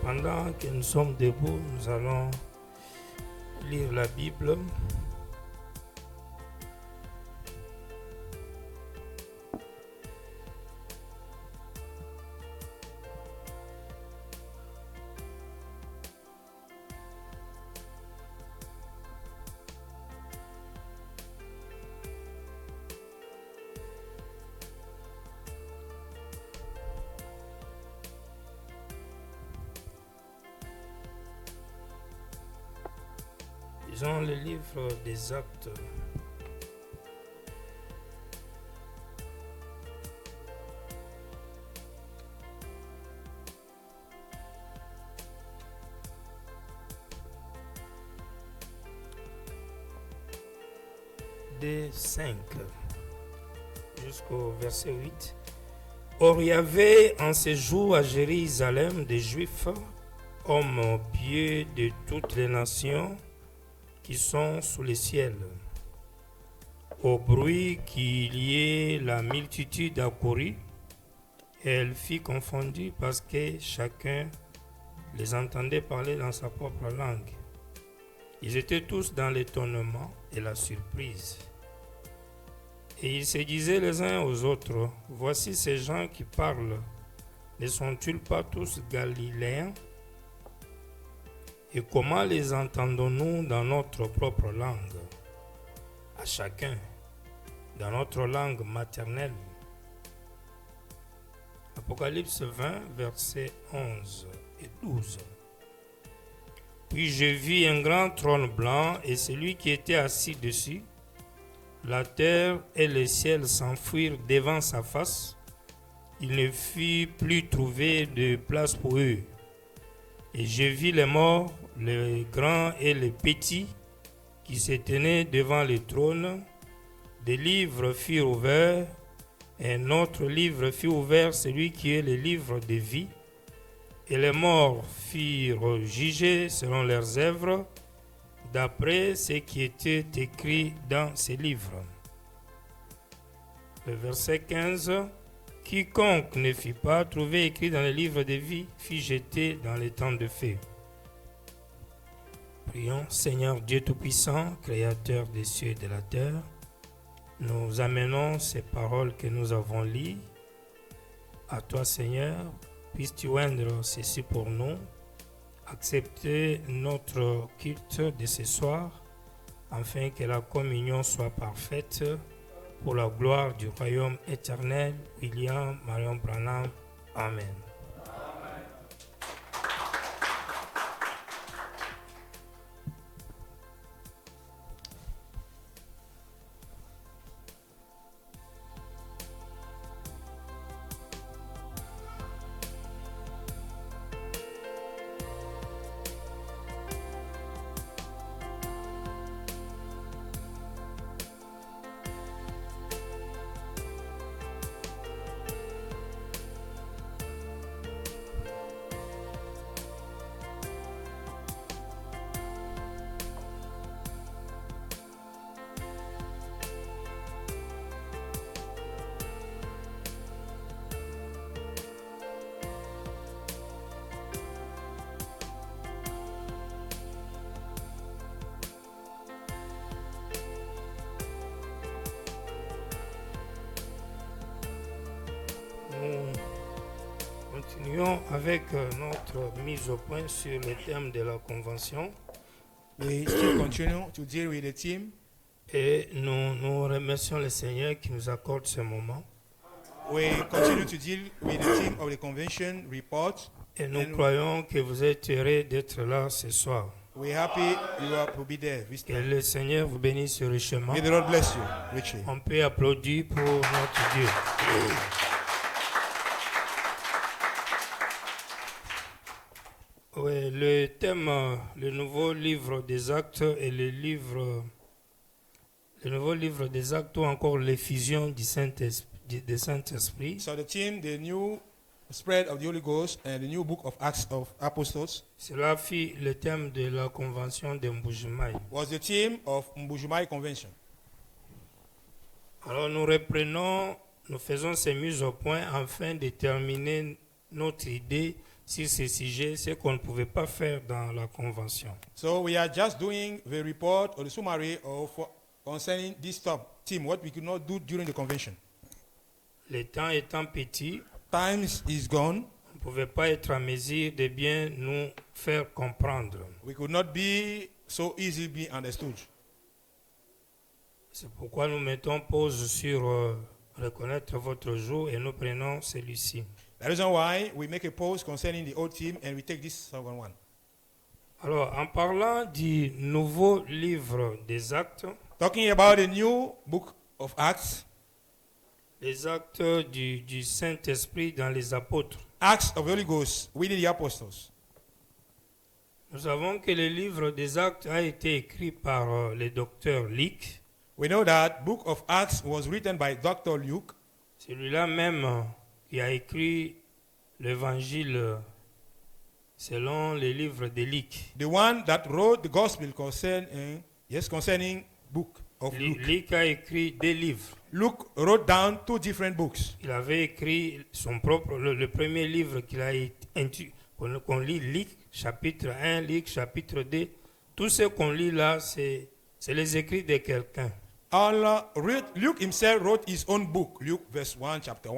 Pendant que nous sommes debout, nous allons lire la Bible. Lisons le livre des Actes. Des 5 jusqu'au verset 8. Or, il y avait en ces jours à Jérusalem des Juifs, hommes pieux de toutes les nations, qui sont sous le ciel. Au bruit qu'il y ait, la multitude accourut, et elle fut confondue parce que chacun les entendait parler dans sa propre langue. Ils étaient tous dans l'étonnement et la surprise. Et ils se disaient les uns aux autres, « Voici ces gens qui parlent, ne sont-ils pas tous Galiléens ? Et comment les entendons-nous dans notre propre langue, à chacun, dans notre langue maternelle ?» Apocalypse 20, versets 11 et 12. Puis je vis un grand trône blanc et celui qui était assis dessus. La terre et le ciel s'enfuirent devant sa face. Il ne fut plus trouvé de place pour eux. Et je vis les morts, les grands et les petits, qui se tenaient devant le trône. Des livres furent ouverts, et un autre livre fut ouvert, celui qui est le livre de vie. Et les morts furent jugés selon leurs œuvres, d'après ce qui était écrit dans ces livres. Le verset 15. Quiconque ne fut pas trouvé écrit dans le livre de vie fut jeté dans les temps de feu. Prions. Seigneur Dieu Tout-Puissant, Créateur des cieux et de la terre, nous amenons ces paroles que nous avons lues à toi, Seigneur. Puisses-tu oindre ceci pour nous, accepter notre culte de ce soir, afin que la communion soit parfaite, pour la gloire du royaume éternel. William Marion Branham. Amen. Nous continuons avec notre mise au point sur le thème de la convention. We still continue to deal with the theme. Et nous remercions le Seigneur qui nous accorde ce moment. We continue to deal with the theme of the convention report. Et nous croyons que vous êtes heureux d'être là ce soir. We're happy you are to be there. Que le Seigneur vous bénisse richement. May the Lord bless you richly. On peut applaudir pour notre Dieu. Oui, le thème, le nouveau livre des Actes et le nouveau livre des Actes ou encore l'effusion du Saint-Esprit. So the theme, the new spread of the Holy Ghost and the new book of Acts of Apostles. Cela fut le thème de la convention de Mbujimayi. Was the theme of Mbujimayi Convention. Alors nous reprenons, nous faisons ces mises au point afin de terminer notre idée sur ces sujets, ce qu'on ne pouvait pas faire dans la convention. So we are just doing the report or the summary of concerning this team, what we could not do during the convention. Le temps étant petit, Time is gone. on ne pouvait pas être en mesure de bien nous faire comprendre. We could not be so easily understood. C'est pourquoi nous mettons pause sur reconnaître votre jour et nous prenons celui-ci. The reason why we make a pause concerning the old team and we take this second one. Alors, en parlant du nouveau livre des actes, Talking about the new book of Acts, les actes du Saint-Esprit dans les apôtres, Acts of the Holy Ghost within the apostles. nous savons que le livre des actes a été écrit par le docteur Luc. We know that book of Acts was written by Dr. Luke, Celui-là même qui a écrit l'évangile selon les livres de Luc. the one that wrote the gospel concerning book of Luke. Luc a écrit deux livres. Luke wrote down 2 different books. Il avait écrit son propre, le premier livre qu'il a qu'on lit, Luc chapitre 1, Luc chapitre 2. Tout ce qu'on lit là, c'est les écrits de quelqu'un. Luke himself wrote his own book. Luke verse 1, chapter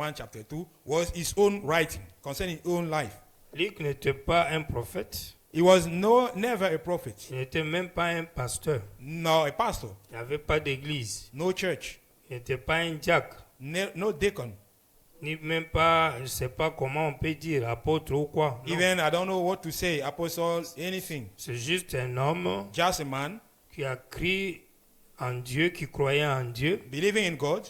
2 was his own writing concerning his own life. Luc n'était pas un prophète, He was never a prophet, il n'était même pas un pasteur, no a pastor, il n'avait pas d'église, no church, il n'était pas un diacre, no deacon. ni même pas, je ne sais pas comment on peut dire, apôtre ou quoi. Non. Even I don't know what to say, apostle, anything. C'est juste un homme Just a man qui a cru en Dieu, qui croyait en Dieu. believing in God,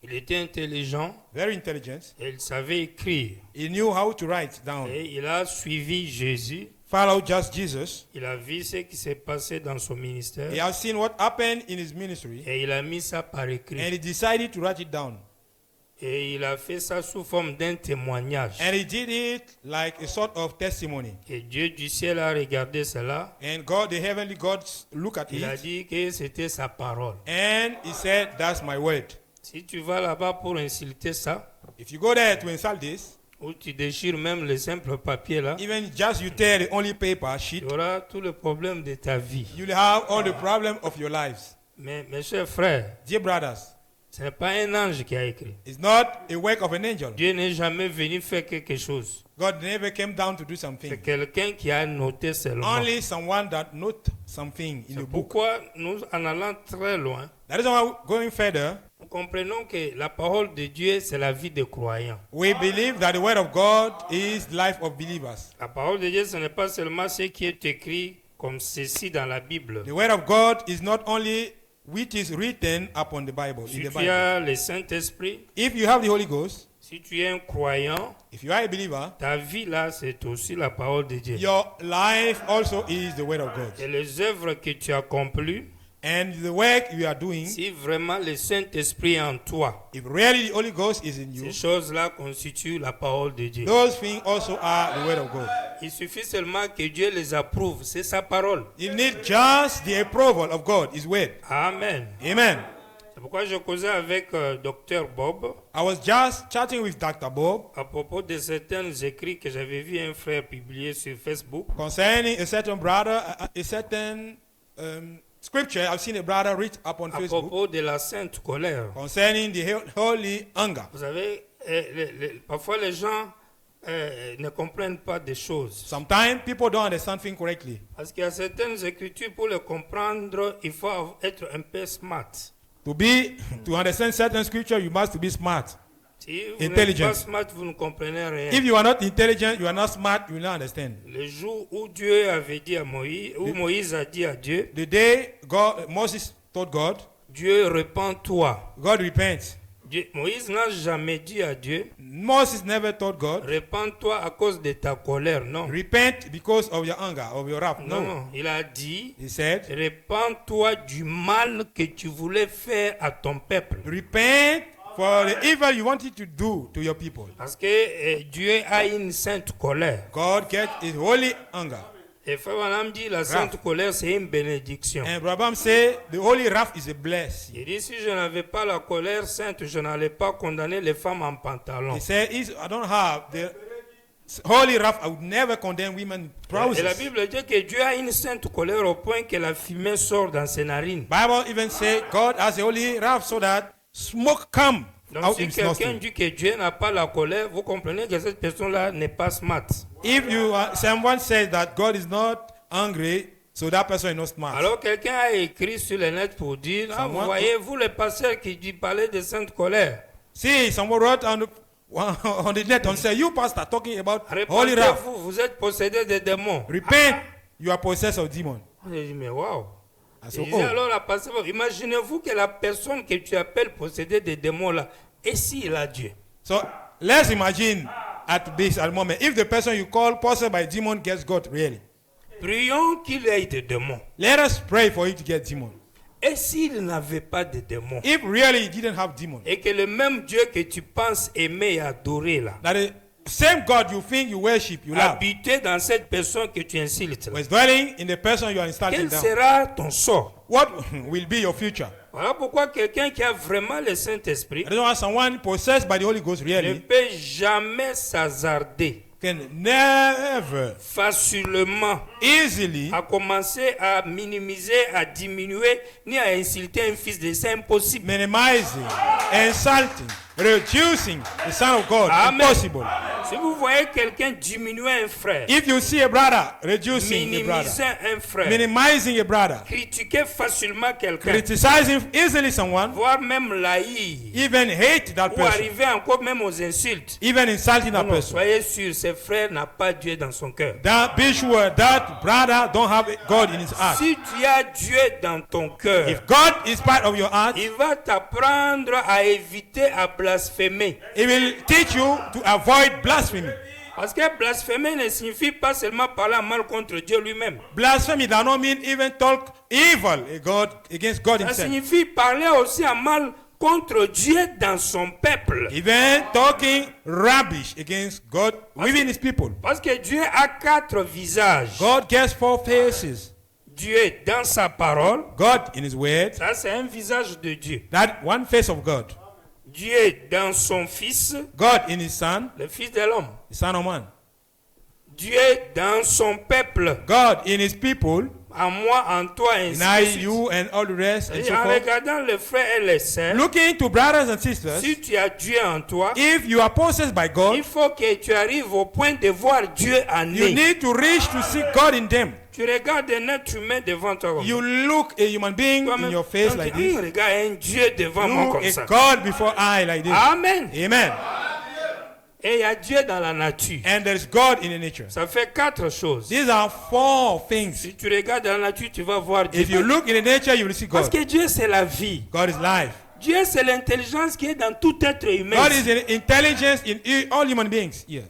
Il était intelligent very intelligent. et il savait écrire. He knew how to write down. Et il a suivi Jésus. Follow just Jesus. Il a vu ce qui s'est passé dans son ministère. He has seen what happened in his ministry, Et il a mis ça par écrit. and he decided to write it down. Et il a fait ça sous forme d'un témoignage. And he did it like a sort of testimony. Et Dieu du ciel a regardé cela. And God, the heavenly God, looked at Il a it, dit que c'était sa parole. and he said, "That's my word." Si tu vas là-bas pour insulter ça, If you go there to insult this, ou tu déchires même le simple papier là, even just you tear the only paper tu sheet, auras tout le problème de ta vie. you'll have all the problem of your lives. Mais mes chers frères, Dear brothers, ce n'est pas un ange qui a écrit. it's not a work of an angel. Dieu n'est jamais venu faire quelque chose. God never came down to do C'est something. quelqu'un qui a noté seulement. Only someone that note something in C'est the book. pourquoi nous, en allant très loin, That is why going further, nous comprenons que la parole de Dieu, c'est la vie des croyants. we believe that the word of God is the life of believers. La parole de Dieu, ce n'est pas seulement ce qui est écrit comme ceci dans la Bible. The word of God is not only which is written upon the Bible, Si in the tu Bible. as le Saint-Esprit, If you have the Holy Ghost, si tu es un croyant, if you are a believer, ta vie là, c'est aussi la parole de Dieu. your life also is the word of God. Et les œuvres que tu accomplis, And the work you are doing, si vraiment le Saint-Esprit est en toi, if really the Holy Ghost is in you, ces choses-là constituent la parole de Dieu. those things also are the word of God. Il suffit seulement que Dieu les approuve. C'est sa parole. You need just the approval of God, His word. Amen. Amen. C'est pourquoi je causais avec Dr. Bob I was just chatting with Dr. Bob à propos de certains écrits que j'avais vu un frère publier sur Facebook. concerning a certain brother, a certain scripture I've seen a brother read up on À Facebook propos de la sainte colère. concerning the holy anger. Vous savez, parfois les gens ne comprennent pas des choses. Sometimes people don't understand things correctly. Parce qu'il y a certaines écritures, pour les comprendre, il faut être un peu smart. To understand certain scripture, you must be smart. Si vous n'êtes Intelligent. pas smart, vous ne comprenez rien. If you are not intelligent, you are not smart, you will not understand. Le jour où Dieu avait dit à Moïse, où Moïse a dit à Dieu, The day Moses told God, Dieu repens-toi. God repent. Moïse n'a jamais dit à Dieu, Moses never told God, repens-toi à cause de ta colère. Non. repent because of your anger, of your wrath. Non, No. non. Il a dit, He said, repens-toi du mal que tu voulais faire à ton peuple. repent for the evil you wanted to do to your people. Parce que Dieu a une sainte colère. God get his holy anger. Et Frère Branham dit, la sainte colère, c'est une bénédiction. And Brabham said, the holy wrath is a blessing. Il dit, si je n'avais pas la colère sainte, je n'allais pas condamner les femmes en pantalon. He said, I don't have holy wrath, I would never condemn women Et la trousers. Bible dit que Dieu a une sainte colère au point que la fumée sort dans ses narines. Bible even say God has a holy wrath so that smoke come Donc out si in his quelqu'un nostril. dit que Dieu n'a pas la colère, vous comprenez que cette personne-là n'est pas smart. If someone says that God is not angry, so that person is not smart. Alors quelqu'un a écrit sur le net pour dire, ah, vous Someone- voyez, vous le pasteur qui dit parler de sainte colère. See, someone wrote on the net and said, you pastor talking about holy wrath. Répentez-vous, vous êtes possédé de démons. Repent, you are possessed of demon. J'ai dit, mais waouh. I Il said, disait oh. alors la pasteur, imaginez-vous que la personne que tu appelles possédée de démons là, et s'il a Dieu? So let's imagine at this at the moment, if the person you call possessed by demon gets God really. Prions qu'il ait des démons. Let us pray for you to get demon. Et s'il n'avait pas de démons? If really he didn't have demon, Et que le même Dieu que tu penses aimer et adorer là, that the same God you think you worship, you love, habité dans cette personne que tu insultes là, was dwelling in the person you are insulting quel down, sera ton sort? what will be your future? Voilà pourquoi quelqu'un qui a vraiment le Saint-Esprit I don't want someone possessed by the Holy Ghost ne really peut jamais s'hasarder can never facilement easily à commencer à minimiser, à diminuer, ni à insulter un fils de c'est impossible. minimizing, insulting, reducing the Son of God. Amen. Impossible. Si vous voyez quelqu'un diminuer un frère, If you see a brother reducing a brother, minimiser un frère, minimizing a brother, critiquer facilement quelqu'un, criticizing easily someone, voire même l'haïr, even hate that ou person, arriver encore même aux insultes, even insulting that non, person, soyez sûr, ce frère n'a pas Dieu dans son cœur. that be sure that brother don't have God in his heart. Si tu as Dieu dans ton cœur, If God is part of your heart, il va t'apprendre à éviter à blasphémer. He will teach you to avoid blasphemy. Parce que blasphémer ne signifie pas seulement parler mal contre Dieu lui-même. Blasphemy does not mean even talk evil against God Ça himself. signifie parler aussi à mal contre Dieu dans son peuple. Even talking rubbish against God within his people. Parce que Dieu a 4 visages. God gets 4 faces. Dieu dans sa parole, God in his word, ça c'est un visage de Dieu. that one face of God. Dieu dans son Fils, God in his Son, le Fils de l'homme. the Son of Man. Dieu dans son peuple, God in his people, en moi, en toi, ainsi in I, de suite. you, and all the rest, and Et so en forth. regardant les frères et les sœurs, Looking to brothers and sisters, si tu as Dieu en toi, if you are possessed by God, il faut que tu arrives au point de voir Dieu en you eux. need to reach to see God in them. Tu regardes un être humain devant toi comme You ça. look a human being in your face Donc, like tu dis, this. regarde un Dieu devant moi Look comme a ça. God before I like this. Amen. Amen. Et il y a Dieu dans la nature. And there is God in the nature. Ça fait 4 choses. These are 4 things. Si tu regardes dans la nature, tu vas voir Dieu. If you look in the nature, you will see Parce God. que Dieu, c'est la vie. God is life. Dieu, c'est l'intelligence qui est dans tout être humain. God is in intelligence in all human beings. Yeah.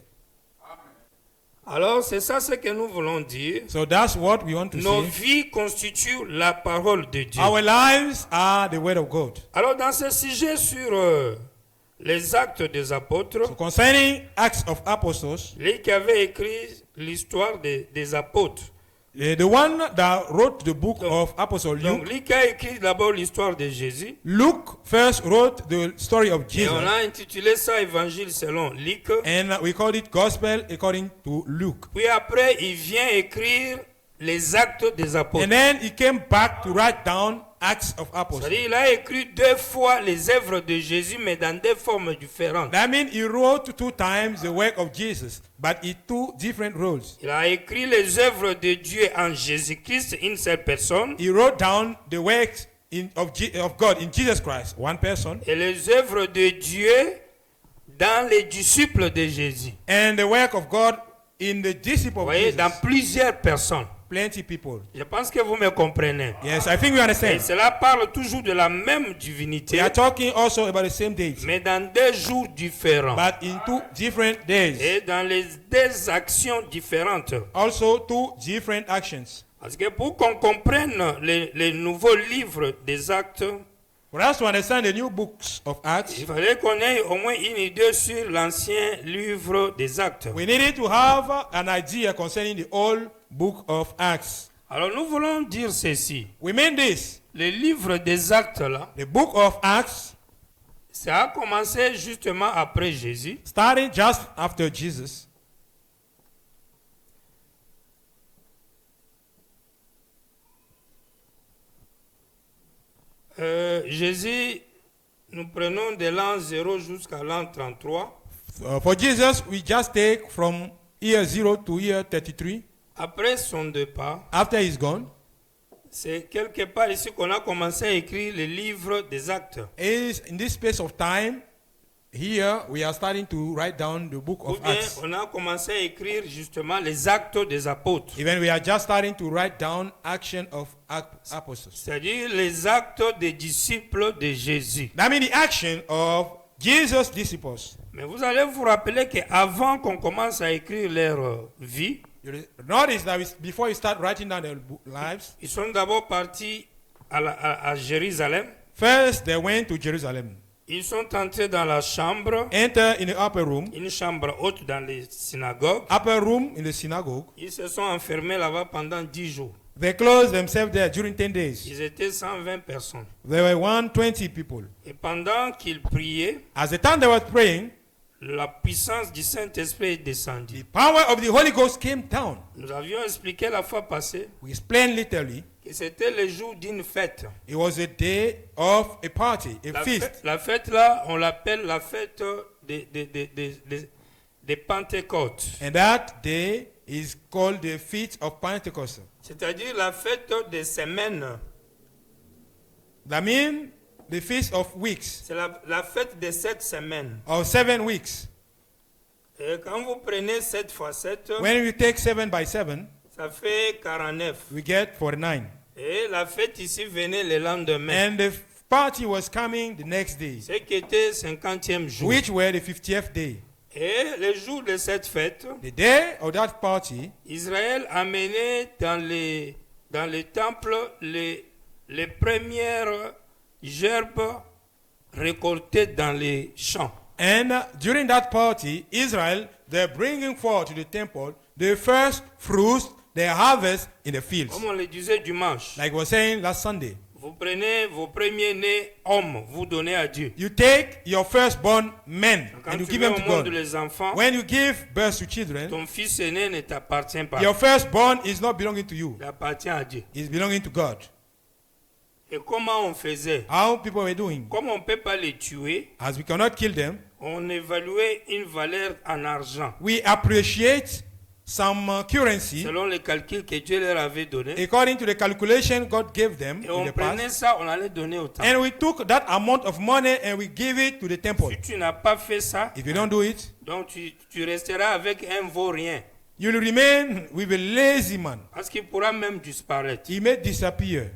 Alors, c'est ça ce que nous voulons dire. So that's what we want to Nos see. vies constituent la parole de Dieu. Our lives are the word of God. Alors, dans ce sujet sur les actes des apôtres, So concerning Acts of Apostles, lui qui avait écrit l'histoire des apôtres. the one that wrote the book of Apostle Donc, Luke, lui qui a écrit d'abord l'histoire de Jésus. Luke first wrote the story of Et on Jesus, a intitulé ça Évangile selon Luc. and we call it Gospel according to Luke. Puis après, il vient écrire les actes des apôtres. And then he came back to write down Acts of Apostles. C'est-à-dire, il a écrit 2 fois les œuvres de Jésus, mais dans 2 formes différentes. That means he wrote 2 times the work of Jesus, but in 2 different roles. Il a écrit les œuvres de Dieu en Jésus-Christ, une seule personne, He wrote down the works of God in Jesus Christ, one person, et les œuvres de Dieu dans les disciples de Jésus. and the work of God in the disciples Vous of voyez, dans Jesus. plusieurs personnes. Plenty people. Je pense que vous me comprenez. Yes, I think we Et understand. cela parle toujours de la même divinité, We are talking also about the same days, mais dans 2 jours différents. but in 2 different days. Et dans les 2 actions différentes. Also 2 different actions. Parce que pour qu'on comprenne les nouveaux livres des actes, For us to understand the new books of Acts, il fallait qu'on ait au moins une idée sur l'ancien livre des actes. we needed to have an idea concerning the old book of Acts. Alors nous voulons dire ceci. We mean this. Le livre des actes là, The book of Acts, ça a commencé justement après Jésus. starting just after Jesus, Jésus, nous prenons de l'an 0 jusqu'à l'an 33. For Jesus, we just take from year 0 to year 33. Après son départ, After he's gone, c'est quelque part ici qu'on a commencé à écrire le livre des actes. is in this space of time, here we are starting to write down the book Ou of bien Acts. on a commencé à écrire justement les actes des apôtres. Even we are just starting to write down action of apostles. C'est-à-dire les actes des disciples de Jésus. That means the action of Jesus' disciples. Mais vous allez vous rappeler qu'avant qu'on commence à écrire leur vie, You notice that before you start writing down their lives, ils sont d'abord partis à Jérusalem. first they went to Jerusalem, Ils sont entrés dans la chambre, enter in the upper room, une chambre haute dans les synagogues. upper room in the synagogue. Ils se sont enfermés là-bas pendant 10 jours. They closed themselves there during 10 days. Ils étaient 120 personnes. There were 120 people. Et pendant qu'ils priaient, As the time they were praying, la puissance du Saint-Esprit est descendue. the power of the Holy Ghost came down. Nous avions expliqué la fois passée We explained literally, que c'était le jour d'une fête. it was a day of a party, a feast. La fête là, on l'appelle la fête des Pentecôtes. And that day is called the Feast of Pentecost. C'est-à-dire la fête des semaines. That means the Feast of Weeks, C'est la fête des 7 semaines. or 7 weeks. Et quand vous prenez 7 fois 7, When we take 7 by 7, ça fait 49. we get 49. Et la fête ici venait le lendemain. And the party was coming the next day, Ce qui était 50e jour. which were the 50th day. Et le jour de cette fête, The day of that party, Israël amenait dans les temples les premières gerbes récoltées dans les champs. and during that party, Israel, they're bringing forth to the temple the first fruits they harvest in the fields. Comme on le disait dimanche, Like we were saying last Sunday, vous prenez vos premiers-nés hommes, vous donnez à Dieu. you take your firstborn men Quand and you tu give mets them au to monde God. les enfants, When you give birth to children, ton fils aîné ne t'appartient pas. your firstborn is not belonging to you, Il appartient à Dieu. it's belonging to God. Et comment on faisait? How people were doing, Comme on ne peut pas les tuer, as we cannot kill them, on évaluait une valeur en argent. we appreciate some currency Selon les calculs que Dieu leur avait donnés. according to the calculation God gave them Et in on the prenait past. ça, on allait donner au temple. And we took that amount of money and we give it to the temple. Si tu n'as pas fait ça, If you don't do it, donc tu resteras avec un vaurien. you will remain with a lazy man. Parce qu'il pourra même disparaître. He may disappear.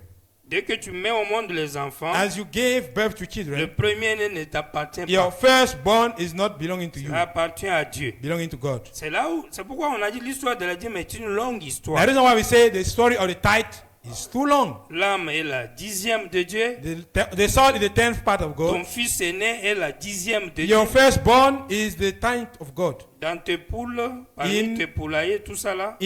Dès que tu mets au monde les enfants, As you gave birth to le children, premier-né ne t'appartient your pas. firstborn is not belonging to you, Ça appartient à Dieu. belonging to God. C'est pourquoi on a dit l'histoire de la dîme est une longue histoire. The reason why we say the story of the tithe is too long. L'âme est la 10e de Dieu. The soul is the 10th part of Ton God. fils aîné est la 10e de Dieu. Your firstborn is the 10th of God. Dans tes poules, parmi tes poulaillers, tout ça là,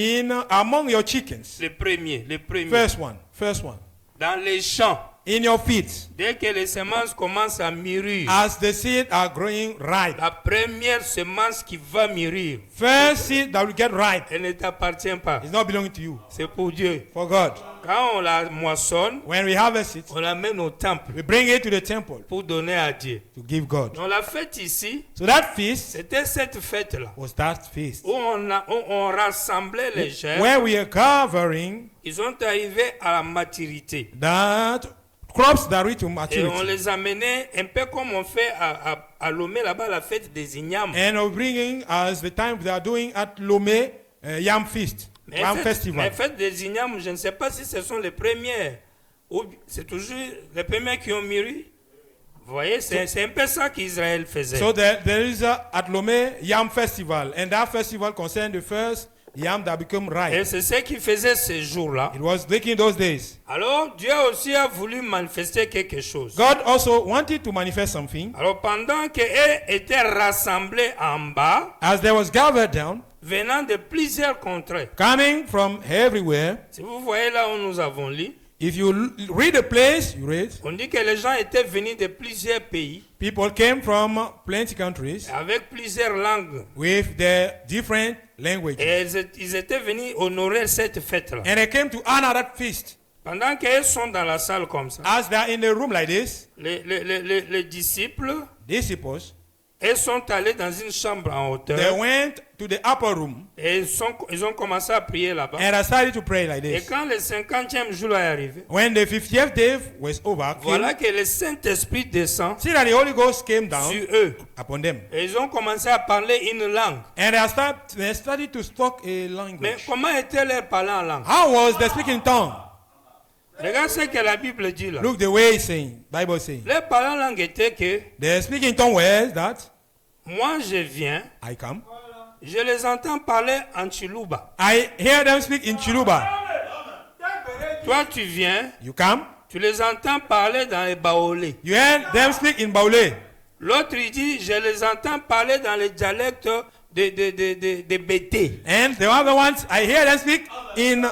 Among your chickens, les premiers. first one. Dans les champs, In your fields, dès que les semences commencent à mûrir, as the seed are growing ripe, la première semence qui va mûrir, first seed that will get ripe elle ne t'appartient pas. is not belonging to you, C'est pour Dieu. for God. Quand on la moissonne, When we harvest it, on l'amène au temple we bring it to the temple pour donner à Dieu. to give God. Donc la fête ici, So that feast c'était cette fête-là, was that feast où on rassemblait les gerbes. where we are gathering Ils sont arrivés à la maturité. that crops that reach to Et on maturity, les amenait un peu comme on fait à Lomé là-bas la fête des ignames. and we're bringing as the time they are doing at Lomé Yam Feast, Yam Mais Festival. fête des ignames, je ne sais pas si ce sont les premières ou c'est toujours les premiers qui ont mûri. Vous voyez, c'est un peu ça qu'Israël faisait. So there is at Lomé Yam Festival, and that festival concerns the first yam that become Et ripe. c'est ce qu'ils faisaient ces jours-là. It was making those days. Alors Dieu aussi a voulu manifester quelque chose. God also wanted to manifest something. Alors pendant qu'eux étaient rassemblés en bas, As there was gathered down, venant de plusieurs contrées. coming from everywhere. Si vous voyez là où nous avons lu, If you read the place, you read, on dit que les gens étaient venus de plusieurs pays people came from plenty countries avec plusieurs langues. with their different languages. Et ils étaient venus honorer cette fête-là. And they came to honor that feast. Pendant qu'ils sont dans la salle comme ça, As they are in a room like this, les disciples, disciples, ils sont allés dans une chambre en they hauteur went to the upper room et ils ont commencé à prier là-bas. and started to pray like Et this. quand le 50e jour est arrivé, When the 50th day was over, voilà que le Saint-Esprit descend see that the Holy Ghost came down sur eux. upon them. Et ils ont commencé à parler une langue. And they started to speak a Mais language. comment était-leur parler en langue? How was the speaking tongue? Regarde ce que la Bible dit là. Look the way it's saying, Bible saying. Leur parler en langue était que The speaking tongue was that moi je viens, I come. je les entends parler en Chiluba. I hear them speak in Chiluba. Toi tu viens, You come. tu les entends parler dans les baolés. You hear them speak in Baule. L'autre il dit, je les entends parler dans les dialectes de Bété. And the other ones, I hear them speak in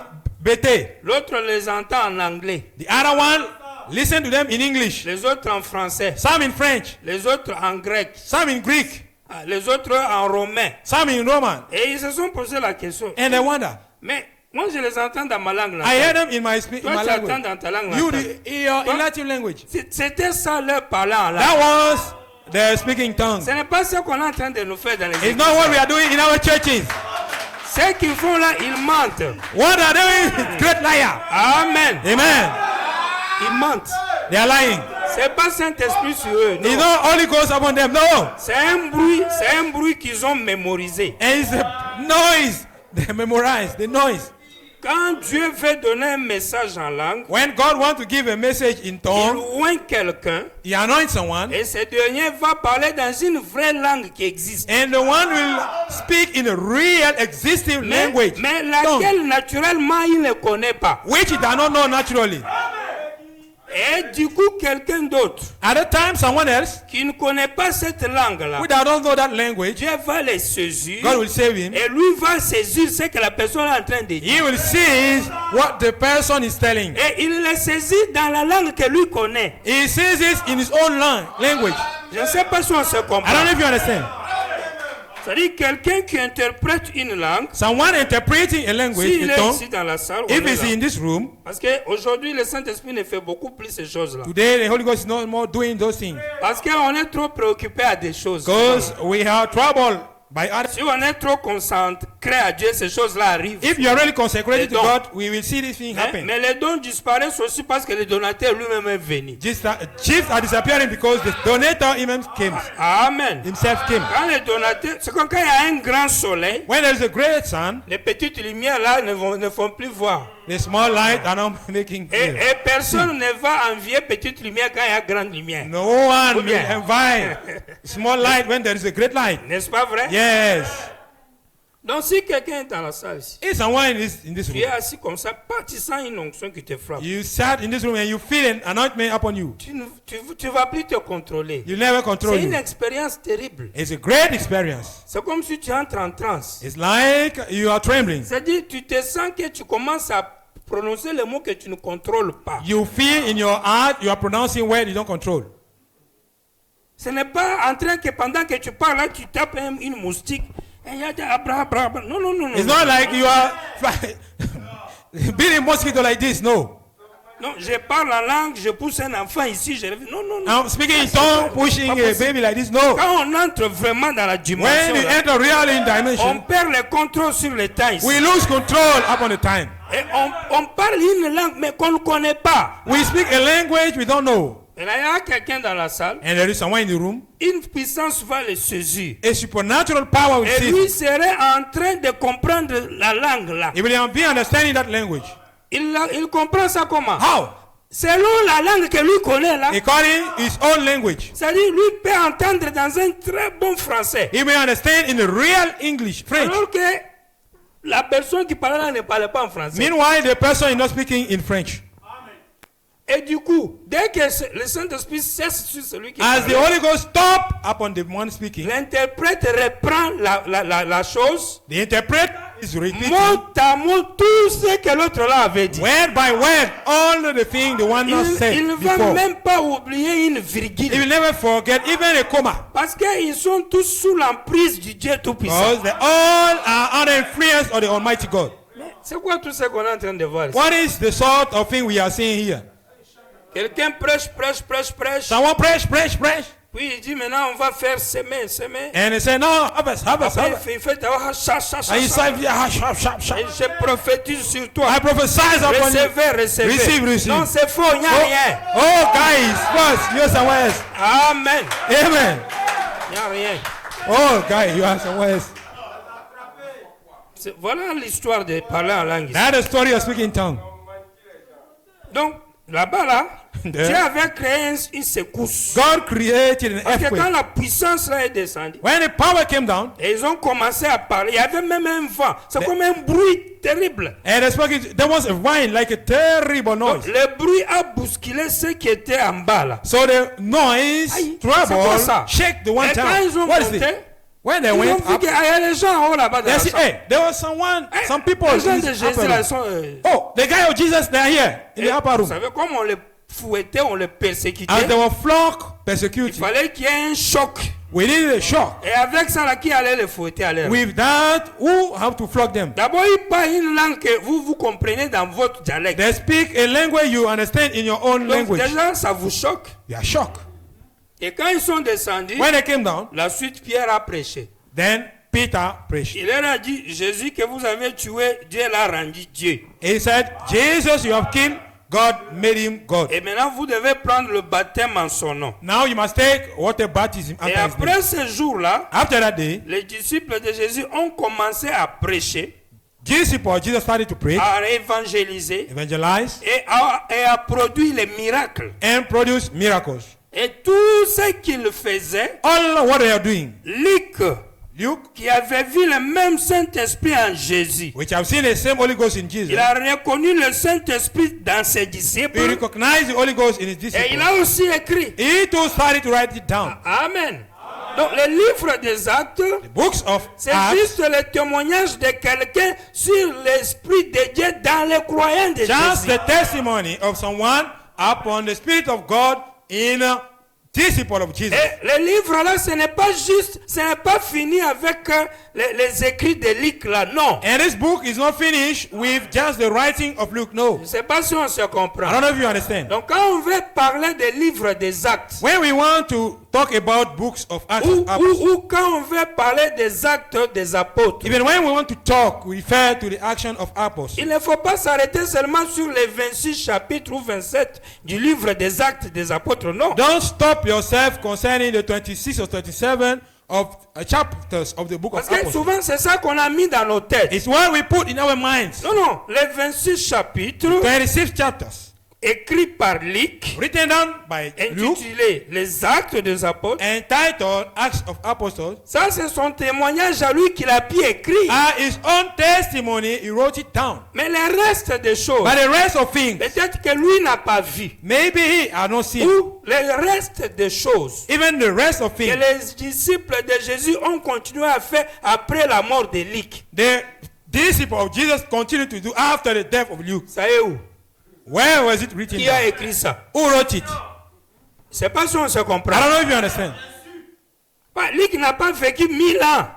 Bete. L'autre les entend en anglais. The other one, listen to them in English. Les autres en français. Some in French. Les autres en grec. Some in Greek. Les autres en romain. Some in Roman. Et ils se sont posé la question. And they wonder. Mais moi je les entends dans ma langue I hear natale. them in my Toi tu entends language. dans ta langue You natale. in Latin language. C'était ça leur parlant en langue. That was the speaking tongue. Ce n'est pas ce qu'on est en train de nous faire dans les It's églises. not what we are doing in our churches. Ce qu'ils font là, ils mentent. What are they doing? Great liar. Amen. Amen. Ils mentent. They are lying. C'est pas Saint-Esprit sur eux. It's Non. not Holy Ghost upon them. No. C'est un bruit qu'ils ont mémorisé. And it's a noise. They memorize the noise. Quand Dieu veut donner un message en langue, When God wants to give a message in il tongue, oint quelqu'un He anoints someone, et ce dernier va parler dans une vraie langue qui existe. and the one will speak in a real existing language, Mais tongue, laquelle naturellement il ne connaît pas. which he does not know naturally. Et du coup, quelqu'un d'autre At the time, someone else qui ne connaît pas cette langue-là, who does not know that language, Dieu va les saisir God will save him. et lui va saisir ce que la personne est en train de dire. He will see what the person is telling. Et il les saisit dans la langue que lui connaît. He says it in his own language. Je ne sais pas si on se I don't comprend. know if you understand. C'est-à-dire quelqu'un qui interprète une langue, Someone interpreting a language, s'il a est tongue, ici dans la salle, on if est he's là. in this room, Parce qu'aujourd'hui, le Saint-Esprit ne fait beaucoup plus ces choses-là. today the Holy Ghost is no more doing those things. Parce qu'on est trop préoccupé à des choses. Because we have trouble by others. Si on est trop concentré à Dieu, ces choses-là arrivent. If you are really consecrated to Les dons. God, we will see this thing happen. Mais les dons disparaissent aussi parce que le donateur lui-même est venu. Gifts are disappearing because the donator Amen. himself came. Quand le donateur, c'est comme quand il y a un grand soleil, When there is a great sun, les petites lumières là ne font plus voir. the small light are not making clear. Et personne ne va envier petite lumière quand il y a grande lumière. No one Ou will bien. invite small light when there is a great light. N'est-ce pas vrai? Yes. Donc si quelqu'un est dans la salle ici, If someone in this tu es room, assis comme ça, pas tu sens une onction qui te frappe. you sat in this room and you feel an anointment upon you, Tu vas plus te contrôler. you never control C'est une you. expérience terrible. It's a great experience. C'est comme si tu entres en transe. It's like you are trembling. C'est-à-dire tu te sens que tu commences à prononcer les mots que tu ne contrôles pas. You feel in your heart you are pronouncing words you don't control. Ce n'est pas en train que pendant que tu parles là, tu tapes une moustique. Et il y a des non, non, non, non. It's not like you are beating mosquito like this. No. Non, je parle en langue, je pousse un enfant ici, je non, non, non. I'm speaking in tongue, pushing a baby like this. No. Quand on entre vraiment dans la dimension, When you là, enter really in on dimension, perd le contrôle sur le temps ici. we lose control upon the time. Et on parle une langue mais qu'on ne connaît pas. We speak a language we don't know. Et là, il y a quelqu'un dans la salle, And there is someone in the room. une puissance va le saisir. A supernatural power will Et see. lui serait en train de comprendre la langue là. He will be understanding that language. Il comprend ça comment? How? Selon la langue que lui connaît là, According his own language. c'est-à-dire lui peut entendre dans un très bon français. He may understand in the real English, French. Alors que la personne qui parle là ne parle pas en français. Meanwhile, the person is not speaking in French. Et du coup, dès que le Saint-Esprit cesse sur celui qui As parle, the Holy Ghost stop upon the one speaking, l'interprète reprend la chose, the interpret is repeating mot à mot tout ce que l'autre là avait dit. word by word all of the things the one not said Il ne va before. même pas oublier une He virgule. will never forget even a comma. Parce qu'ils sont tous sous l'emprise du Dieu Tout-Puissant. Because they all are under influence of the Almighty God. C'est quoi tout ce qu'on est en train de voir ici? What is the sort of thing we are seeing here? Quelqu'un prêche. Someone preach. Puis il dit maintenant on va faire semer. And they say, no, harvest. Après il fait And you say, yeah, sharp. Et je prophétise sur toi. I prophesy upon you. Recevez. Receive. Non, c'est faux, il n'y a rien. Oh, guys, first, you are somewhere else. Amen. Amen. Il n'y a rien. Oh, guys, you are somewhere else. Voilà l'histoire de parler en langue. That's the story of speaking in tongue. Donc, là-bas, là, There. Dieu avait créé une secousse. God created an Parce que quand earthquake. la puissance là est descendue, When the power came down, et ils ont commencé à parler, il y avait même un vent. C'est comme un bruit terrible. and they spoke, there was a whine like a terrible noise. Le bruit a bousculé ceux qui étaient en bas là. So the noise, Aïe, c'est quoi trouble, ça? shake the one Et quand town. ils ont What is monté, it? When they ils ont went vu up, qu'il y a les gens en haut là-bas. dans they la see, salle. hey, there was some people. Les gens in de this Jésus upper là room. sont. Oh, the guy of Jesus, they're here in the upper Vous room. savez comment on les fouettait, on les persécutait. As they were flock Il persecuted, fallait qu'il y ait un choc. we needed a shock. Et avec ça là, qui allait les fouetter à l'air? With that, who have to flog them? D'abord, il parle une langue que vous comprenez dans votre dialecte. They speak a language you understand in your own Donc language. déjà, ça vous choque. You are shocked. Et quand ils sont descendus, When they came down, la suite, Pierre a prêché. then Peter preached. Il leur a dit, Jésus que vous avez tué, Dieu l'a rendu Dieu. He said, Jesus, you have killed, God made him God. Et maintenant, vous devez prendre le baptême en son nom. Now you must take water baptism Et after his name. après ce jour-là, After that day, les disciples de Jésus ont commencé à prêcher, Jesus started to preach, à évangéliser evangelize, et à produire les miracles. and produce miracles. Et tout ce qu'ils faisaient, All what they are doing, Luc, Luke, qui avait vu le même Saint-Esprit en Jésus, which have seen the same Holy Ghost in Jesus, il a reconnu le Saint-Esprit dans ses he disciples recognized the Holy Ghost in his et il disciples. a aussi écrit. He too started to write it down. Amen. Donc le livre des actes, The books of c'est Acts, juste le témoignage de quelqu'un sur l'Esprit de Dieu dans les croyants de just Jésus. the testimony of someone upon the Spirit of God in a disciple of Jesus. Et le livre là, ce n'est pas fini avec les écrits de Luc là, non. And this book is not finished with just the writing of Luke. No. Je ne sais pas si on se I comprend. don't know if you understand. Donc quand on veut parler des livres des actes, When we want to talk about books of Acts of Apostles, ou quand on veut parler des actes des apôtres, even when we want to talk, we refer to the action of apostles. il ne faut pas s'arrêter seulement sur les 26 chapitres ou 27 du livre des actes des apôtres, non. Don't stop yourself concerning the 26 or 27 of chapters of the book Parce of que Apostles. souvent c'est ça qu'on a mis dans nos têtes. It's what we put in our minds. Non, les 26 chapitres 26 chapters écrits par Luc, written down by Luke, intitulés Les actes des apôtres. entitled Acts of Apostles, Ça, c'est son témoignage à lui qu'il a pu écrire. are his own testimony. He wrote it down. Mais le reste des choses, But the rest of things, peut-être que lui n'a pas vu. maybe he had not seen. Ou le reste des choses Even the rest of que things, les disciples de Jésus ont continué à faire après la mort de Luc. the disciples of Jesus continued to do after the death of Luke. Ça est où? Where was it written Qui a down? écrit ça? Who wrote it? Je ne sais pas si on se I comprend. don't know if you understand. Luc n'a pas vécu 1000 ans.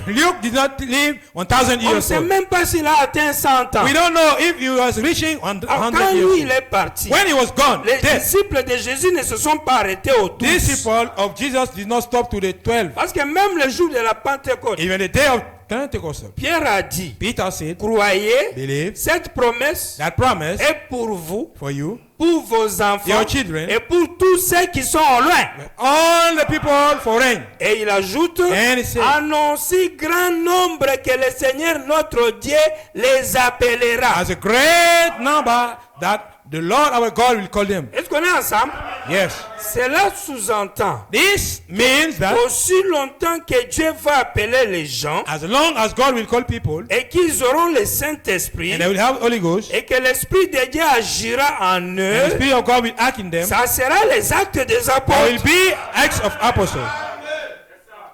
Luke did not live 1000 On ne years sait old. même pas s'il a atteint 100 ans. We don't know if he was reaching 100 Alors, quand years lui, il old. est parti, When he was gone, les dead, disciples de Jésus ne se sont pas arrêtés aux 12. disciples of Jesus did not stop to the 12. Parce que même le jour de la Pentecôte, Even the day of Pentecost, Pierre a dit, Peter said, croyez, believe cette promesse that promise est pour vous, for you, pour vos enfants your children, et pour tous ceux qui sont au loin. all the people foreign. Et il ajoute, And he said, en aussi grand nombre que le Seigneur notre Dieu les appellera. as a great number that the Lord our God will call them. Est-ce qu'on est ensemble? Yes. Cela sous-entend, This means that aussi longtemps que Dieu va appeler les gens as long as God will call people et qu'ils auront le Saint-Esprit and they will have Holy Ghost, et que l'Esprit de Dieu agira en and the eux, Spirit of God will act in them, ça sera les actes des there will apôtres. be acts of apostles.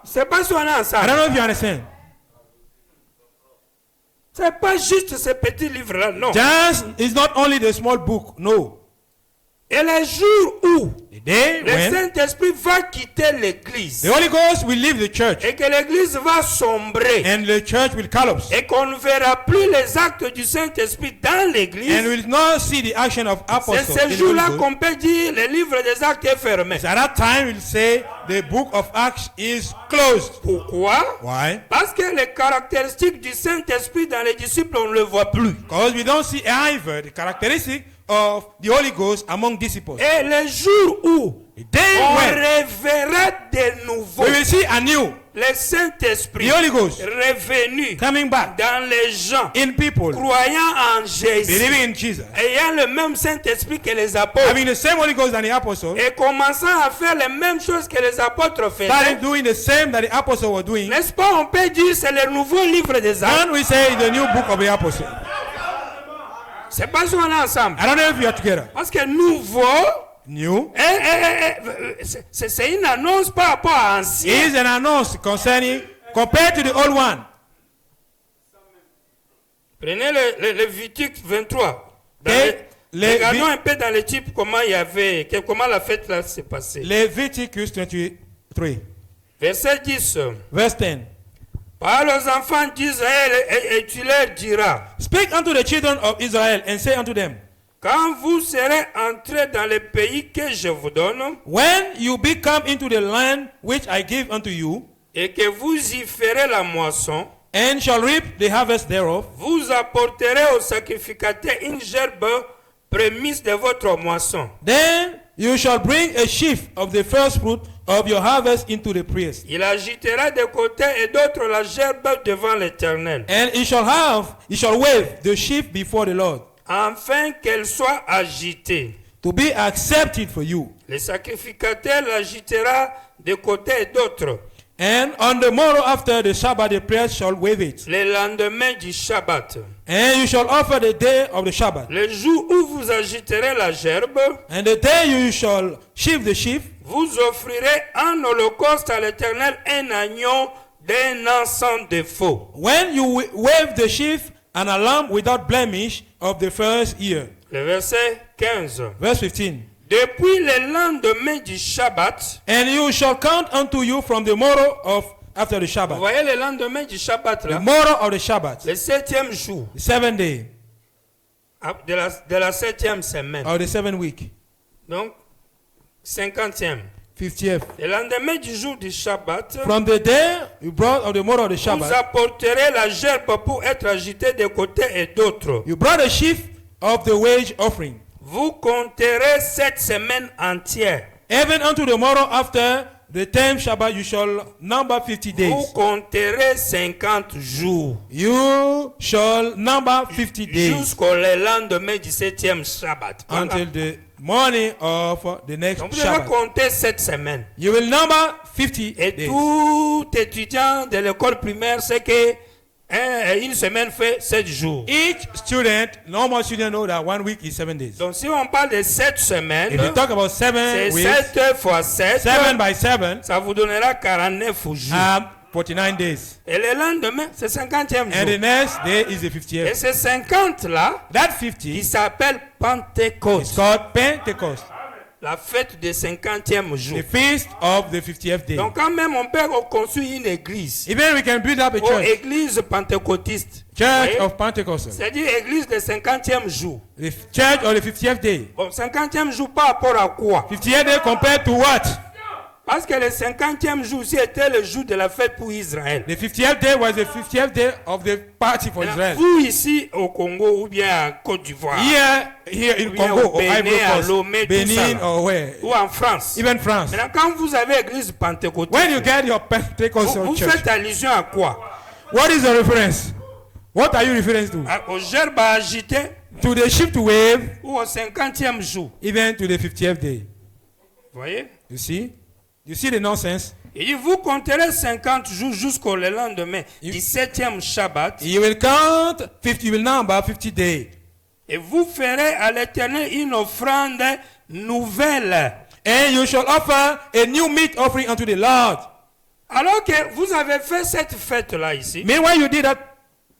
C'est pas si on est I ensemble. don't know if you understand. C'est pas juste ce petit livre-là, non. Just is not only the small book, no. Et le jour où The day le when Saint-Esprit va quitter l'église the Holy Ghost will leave the church et que l'église va sombrer and the church will collapse et qu'on ne verra plus les actes du Saint-Esprit dans and l'église, will not see the action of c'est apostles. ce in the jour-là Holy Ghost. qu'on peut dire le livre des actes est fermé. It's at that time we'll say the book of Acts is closed. Pourquoi? Why? Parce que les caractéristiques du Saint-Esprit dans les disciples, on ne le voit plus. Because we don't see either the characteristic of the Holy Ghost among disciples. Et le jour où The day on when reverra de nouveau we will see anew le Saint-Esprit the Holy Ghost revenu coming back dans les gens in people croyant en Jésus, believing in Jesus, ayant le même Saint-Esprit que les apôtres having the same Holy Ghost than the apostles, et commençant à faire les mêmes choses que les apôtres faisaient. starting doing the same that the apostles were doing. N'est-ce pas, on peut dire c'est le nouveau livre des actes. Then we say the new book of the apostles. C'est pas si on est ensemble. I don't know if you are together. Parce que nouveau, New c'est une annonce par rapport à ancien. is an announcement concerning compared to the old one. Prenez le Lévitique 23. Regardons un peu dans les types comment il y avait, comment la fête là s'est passée. Leviticus 23, Verset 10. verse 10. Parle aux enfants d'Israël et tu leur diras, Speak unto the children of Israel and say unto them, quand vous serez entrés dans le pays que je vous donne, when you be come into the land which I give unto you, et que vous y ferez la moisson, and shall reap the harvest thereof, vous apporterez au sacrificateur une gerbe prémisse de votre moisson. then you shall bring a sheaf of the first fruit of your harvest into the priest. Il agitera de côté et d'autre la gerbe devant l'Éternel, And he shall wave the sheaf before the Lord, afin qu'elle soit agitée. to be accepted for you. Le sacrificateur l'agitera de côté et d'autre And on the morrow after the Shabbat, the priest shall wave it. le lendemain du Shabbat. And you shall offer the day of the Shabbat. Le jour où vous agiterez la gerbe, And the day you shall sheaf the sheaf, vous offrirez en holocauste à l'Éternel un agneau d'un an sans défaut. when you wave the sheaf, an lamb without blemish of the first year. Le verset 15. Verse 15. Depuis le lendemain du Shabbat, And you shall count unto you from the morrow of after the vous Shabbat. voyez le lendemain du Shabbat The là, morrow of the Shabbat, le 7e jour the 7th day de la 7e semaine, of the 7th week, donc 50e. 50th. Le lendemain du jour du Shabbat, From the day you brought of the morrow of the vous Shabbat, apporterez la gerbe pour être agitée de côté et d'autre. you brought a sheaf of the wage offering. Vous compterez cette semaine entière. Even unto the morrow after the 10th Shabbat, you shall number 50 days. Vous compterez 50 jours. You shall number 50 days Jusqu'au lendemain du 7e Shabbat. Voilà. until the morning of the next Donc vous devez Shabbat. compter cette semaine. You will number 50 Et days. tout étudiant de l'école primaire sait que une semaine fait 7 jours. Each student, normal student, know that 1 week is 7 days. Donc si on parle de 7 semaines, If you talk about 7 c'est weeks, 7 fois 7, 7 by 7, ça vous donnera 49 jours. 49 days. Et le lendemain, c'est 50e And the jour. next day is the Et 50th. ces 50 là, That qui 50 s'appelle is Pentecôte, called Pentecost, la fête du 50e jour. the feast of the 50th day. Donc quand même on peut construire une église, Even we can build up a ou church, église pentecôtiste, church Oui. of Pentecost, c'est-à-dire église du 50e jour. the church of the 50th day. Bon, 50e jour par rapport à quoi? 50th day compared to what? Parce que le 50e jour, c'était le jour de la fête pour Israël. The 50th day was the 50th day of the party for Israel. Vous ici au Congo ou bien en Côte d'Ivoire Here in bien Congo au or Bénin, Ivory à Coast, Lomé, tout ça, Benin là. or where, ou en France. even France. Maintenant, quand vous avez église pentecôtiste, When you get your Pentecostal vous church, faites allusion à quoi? what is the reference? What are you referring to? Au gerbe agité To the sheep to wave, ou au 50e jour? even to the 50th day. Vous voyez? You see? You see the nonsense? Il dit, vous compterez 50 jours jusqu'au lendemain du 7e Shabbat You will count 50, you will number 50 days. et vous ferez à l'Éternel une offrande nouvelle. And you shall offer a new meat offering unto the Lord. Alors que vous avez fait cette fête-là ici, Meanwhile, you did that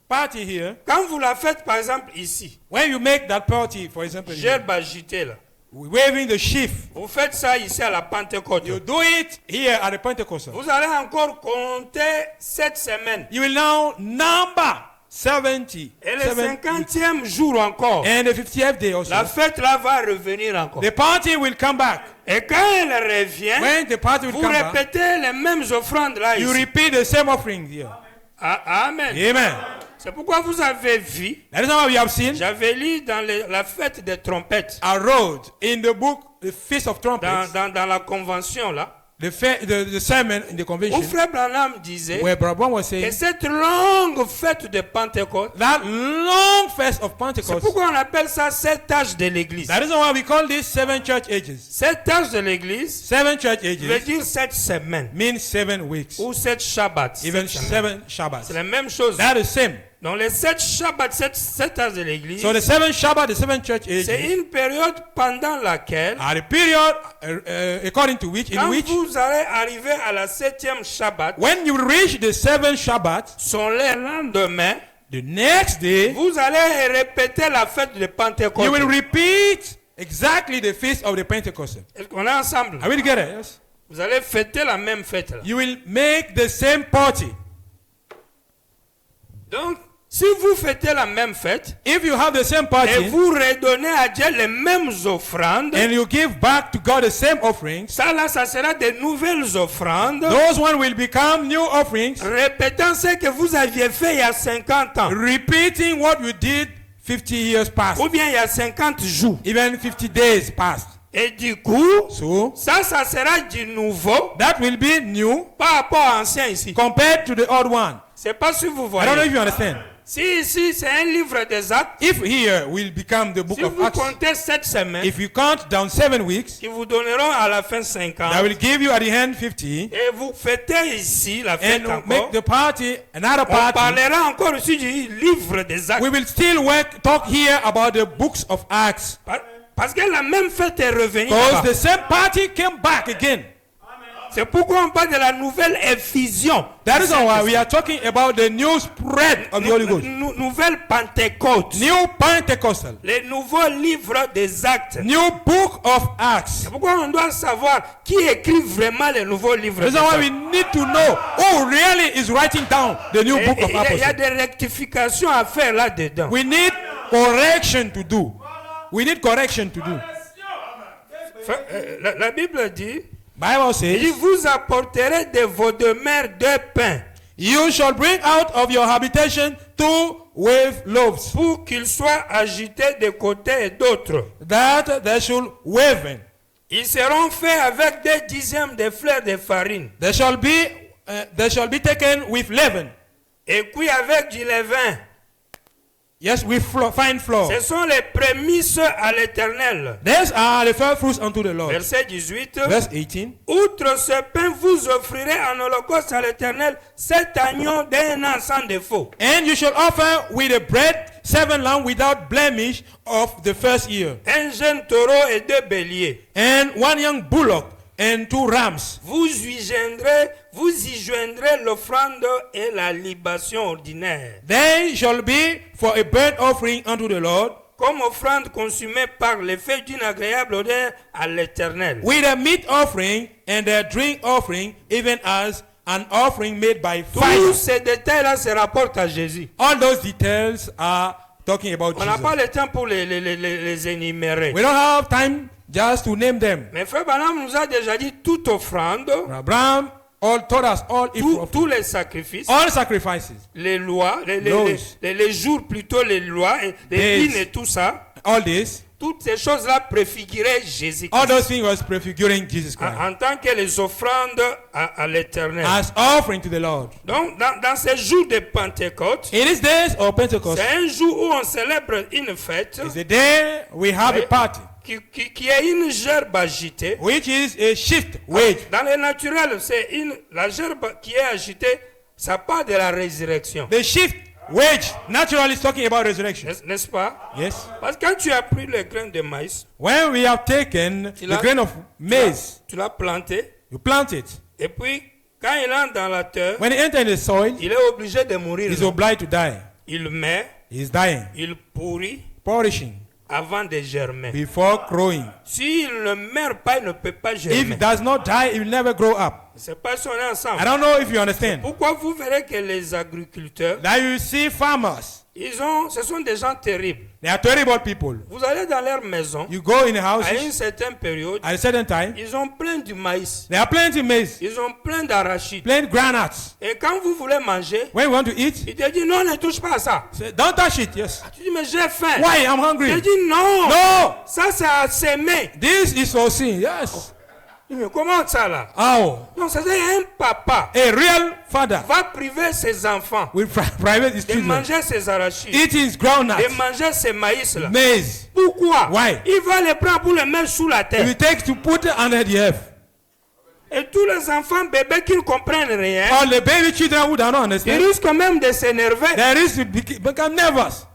party here. quand vous la faites par exemple ici, When you make that party, for example, here, gerbe agitée là, waving the sheaf. Vous faites ça ici à la Pentecôte. You do it here at the Pentecostal. Vous allez encore compter 7 semaines. You will now number 70. Et le 7 50e jour encore, and the 50th day also. la fête là va revenir encore. The party will come back. Et quand elle revient, When the party will vous come back, répétez les mêmes offrandes là you ici. repeat the same offering here. Amen. Amen. C'est pourquoi vous avez vu, That is how we have seen j'avais lu dans la fête des trompettes, a road in the book, the Feast of Trumpets, dans la convention là, the sermon in the où convention, Frère Branham disait where Brother Branham was que saying cette longue fête de Pentecôte, that long fest of c'est Pentecost. pourquoi on appelle ça 7 âges de l'église. That is why we call this 7 church ages. 7 âges de l'église 7 church veut ages dire 7 semaines means 7 weeks, ou 7 Shabbats. even 7 semaines. 7 Shabbats. C'est la même chose. That is same. Dans les 7 Shabbats, 7 âges de l'église, So the 7 Shabbat, the 7 church c'est ages, une période pendant laquelle, are the period according to which, in quand which, vous allez arriver à la 7e Shabbat, when you reach the 7 Shabbat, son lendemain, the next day, vous allez répéter la fête de Pentecôte. you will repeat exactly the feast of the Pentecost. Est-ce qu'on est ensemble? Are we together? Yes. Vous allez fêter la même fête là. You will make the same party. Donc, si vous fêtez la même fête If you have the same et party vous redonnez à Dieu les mêmes offrandes, and you give back to God the same offerings, ça là, ça sera de nouvelles offrandes, those one will become new offerings, répétant ce que vous aviez fait il y a 50 ans, repeating what you did 50 years past, ou bien il y a 50 jours. even 50 days past. Et du coup, So ça sera du nouveau that will be new par rapport à l'ancien ici. compared to the old one. C'est pas si vous I don't know voyez. if you understand. Si ici c'est un livre des actes, If here will become the book si of vous Acts, comptez 7 semaines, if you count down 7 weeks, qui vous donneront à la fin 50, that will give you at the end 50, et vous fêtez ici la fête and encore, make the party another on party. parlera encore ici du livre des actes. We will still talk here about the books of Acts, Parce que la même fête est revenue because là-bas. the same party came back again. C'est pourquoi on parle de la nouvelle effusion. That is why we are talking about the new spread of the Holy Ghost, Nouvelle Pentecôte. new Pentecostal, Les nouveaux livres des actes. new book of Acts. C'est pourquoi on doit savoir qui écrit vraiment les nouveaux livres That's des why actes. we need to know who really is writing down the new book of Il y a Apostles. des rectifications à faire là-dedans. We need correction to do. We need correction to do. La Bible dit, Bible il says, vous apporterez de vos demeures 2 pains you shall bring out of your habitation 2 wave loaves, pour qu'ils soient agités de côté et d'autre. that they should wave. Ils seront faits avec 2 dixièmes de fleurs de farine They shall be taken with leaven. et cuits avec du levain. Yes, with fine flour. Ce sont les prémices à l'Éternel. These are the first fruits unto the Lord. Verset 18. Verse 18. Outre ce pain, vous offrirez en holocauste à l'Éternel 7 agneaux d'un an sans défaut. And you shall offer with the bread 7 lambs without blemish of the first year, Un jeune taureau et 2 béliers. and 1 young bullock and 2 rams. Vous y joindrez l'offrande et la libation ordinaire, They shall be for a burnt offering unto the Lord, comme offrande consumée par l'effet d'une agréable odeur à l'Éternel. with a meat offering and a drink offering, even as an offering made by Tous fire. ces détails-là se rapportent à Jésus. All those details are talking about On n'a pas Jesus. le temps pour les énumérer. We don't have time just to name them. Mais Frère Branham nous a déjà dit toute offrande, Abraham all told us tous les sacrifices, all sacrifices, les lois, Laws. les jours plutôt, les lois, les Days. dînes et tout ça, all this, toutes ces choses-là préfiguraient Jésus all those things was prefiguring Jesus Christ en tant que les offrandes à l'Éternel. as offering to the Lord. Donc, dans ces jours de Pentecôte, In these days of Pentecost, c'est un jour où on célèbre une fête is the day we have a party, qui est une gerbe agitée. which is a shift wage. Dans le naturel, la gerbe qui est agitée, ça part de la résurrection. The shift wage naturally is talking about resurrection. N'est-ce pas? Yes. Parce que quand tu as pris le grain de maïs, When we have taken Tu the l'as- grain of maize, tu l'as planté, you plant it. et puis quand il entre dans la terre, When it enters the soil, il est obligé de mourir. he's obliged to die. Il meurt, He's dying, il pourrit, perishing. avant de germer. before growing. S'il ne meurt pas, il ne peut pas If germer. it does not die, it will never grow up. C'est pas si on est ensemble. I don't know if you understand. Pourquoi vous verrez que les agriculteurs, Now you see farmers. ce sont des gens terribles. They are terrible people. Vous allez dans leur maison, You go in the à une houses certaine période, at a certain time. ils ont plein de maïs, There are plenty maize, ils ont plein d'arachides. plenty groundnuts. Et quand vous voulez manger, When you want to eat, il te dit non, ne touche pas à ça. say, don't touch it. Yes. Tu dis mais j'ai faim. Why? I'm Il te hungry. dit non, No. ça c'est à s'aimer. This is for sin. Yes. Mais comment ça là? How? Non, c'est-à-dire un papa A real father va priver ses enfants will private his de children. manger ses arachides, Eating his de groundnuts, manger ses maïs là. maize. Pourquoi? Why? Il va les prendre pour les mettre sous la He terre. will take to put it under the earth. Et tous les enfants bébés qui ne comprennent rien, All the baby children who do not ils understand, risquent même de s'énerver there is to become nervous.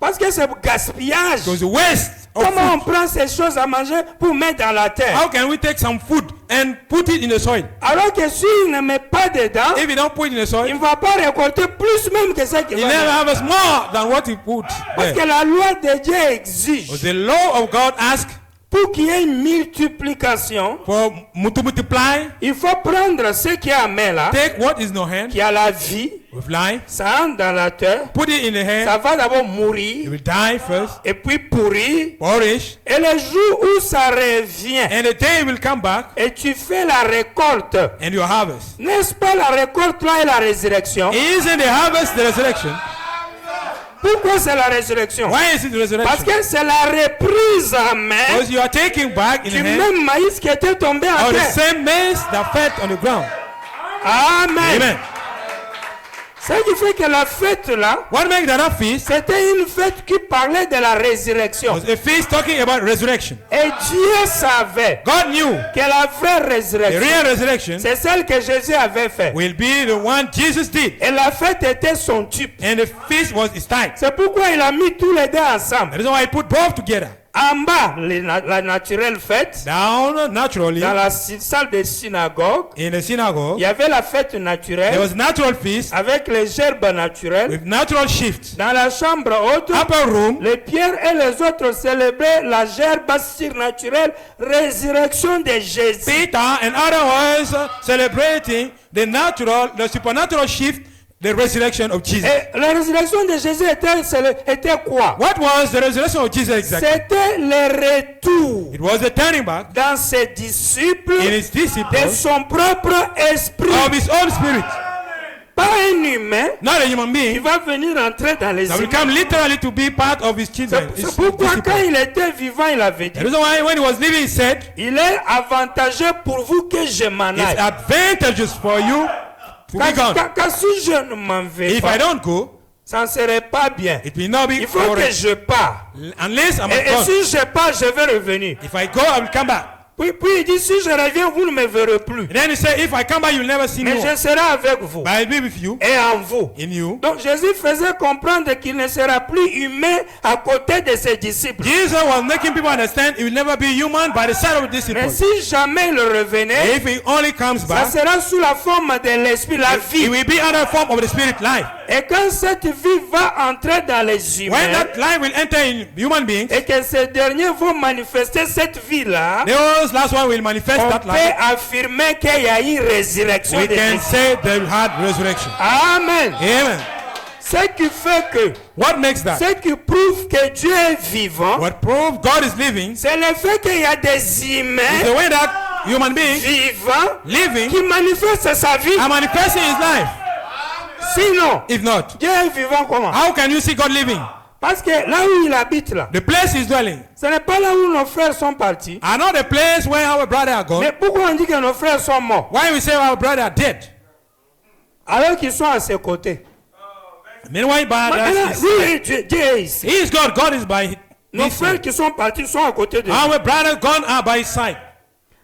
parce que c'est gaspillage. Because the waste of Comment on food. prend ces choses à manger pour mettre dans la terre? How can we take some food and put it in the soil? Alors que s'il ne met pas dedans, If you don't put it in the il soil, ne va pas récolter plus même que ce qu'il he va never mettre. harvests more than what he put Parce there. que la loi de Dieu exige Because the law of God asks pour qu'il y ait une multiplication, for to multiply. il faut prendre ce qui est à main là, Take what is in your hand qui a la vie, with life, ça entre dans la terre, put it in the hand. ça va d'abord It mourir will die first, et puis pourrir. perish, Et le jour où ça revient and the day will come back et tu fais la récolte, and your harvest. n'est-ce pas la récolte là et la résurrection? Isn't the harvest the resurrection? Pourquoi c'est la résurrection? Why is it the Parce resurrection? que c'est la reprise en main Because you are taking back in du the hand même maïs qui était tombé à of the terre. same maize that fell on the ground. Amen. Amen. Ce qui fait que la fête là, What makes that feast c'était une fête qui parlait de la résurrection. was a feast talking about resurrection. Et Dieu savait God knew que la vraie the résurrection, real resurrection c'est celle que Jésus avait faite. will be the one Jesus did. Et la fête était son type. And the feast was his type. C'est pourquoi il a mis tous les deux ensemble. That is why he put both together. En bas, la naturelle fête, Down naturally dans la salle de synagogue, in the il synagogue, y avait la fête there naturelle was natural feast avec les gerbes naturelles. with natural shifts. Dans la chambre haute, Upper room, les pierres et les autres célébraient la gerbe surnaturelle, résurrection de Jésus. Peter and others celebrating the supernatural shift, the resurrection of Jesus. Et la résurrection de Jésus était quoi? What was the resurrection of Jesus exactly? C'était le retour It was the turning back dans ses disciples in his de disciples son propre esprit. of his own spirit, Pas un humain not a human qui being, va venir entrer dans les that will humains. come literally to be part of his children. C'est pourquoi quand il était vivant, il avait The dit, reason why when he was living, he said, il est avantageux pour vous que je m'en it's aille. advantageous for you to be gone. Car si je ne m'en vais If pas, I don't go, ça ne serait pas bien. it will not be Il faut que correct. je parte. Unless I'm Et gone. si je pars, je vais revenir. If I go, I will come back. Puis il dit, si je reviens, vous ne me verrez plus. And then he said, if I come back, you'll never see me Mais more. je serai avec vous But I'll be with you, et en vous. in you. Donc Jésus faisait comprendre qu'il ne sera plus humain à côté de ses disciples. Jesus was making people understand he will never be human by the side of the Mais disciples. si jamais il revenait, If he only comes ça back, sera sous la forme de l'esprit, la it vie. will be under form of the spirit life. Et quand cette vie va entrer dans les When humains, that life will enter in human beings, et que ces derniers vont manifester cette vie-là, those last one will manifest on that peut life. affirmer qu'il y a eu résurrection We des can disciples. say they had resurrection. Amen. Amen. Ce qui fait que, What makes that? ce qui prouve que Dieu est vivant, What proves God is living is c'est le fait qu'il y a des humains the way that human beings vivants living qui manifestent sa vie. are manifesting his life. Sinon, If not, Dieu est vivant comment? how can you see God living? Parce que là où il habite là, The place he's dwelling ce n'est pas là où nos frères sont partis. are not the place where our brother are gone. Mais pourquoi on dit que nos frères sont morts Why we say our brother are dead? alors qu'ils sont à ses côtés? Meanwhile, Maintenant, brothers, lui, Dieu est ici. he is God. God is by Nos his frères side. qui sont partis sont à côté de lui. Our brothers gone are by his side.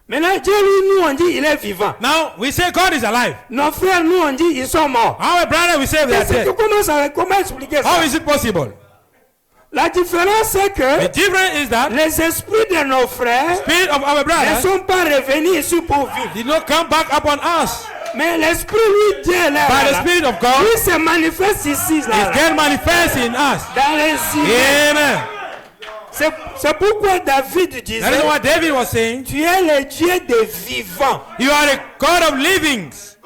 Maintenant, Dieu, lui, nous, on dit il est vivant. Now we say God is alive. Nos frères, nous, on dit ils sont morts. Our brother we say they are C'est que dead. comment expliquer ça? How is it possible? La différence, c'est que The difference is that les esprits de nos frères spirit of our ne brothers sont pas revenus ici pour vivre. did not come back upon us. Mais l'esprit, lui, Dieu, là, By the là, Spirit of God, lui se manifeste ici, là, it can manifest in us. dans les humains. Amen. C'est pourquoi David That is disait, what David was saying. tu es le Dieu des vivants. You are the God of livings.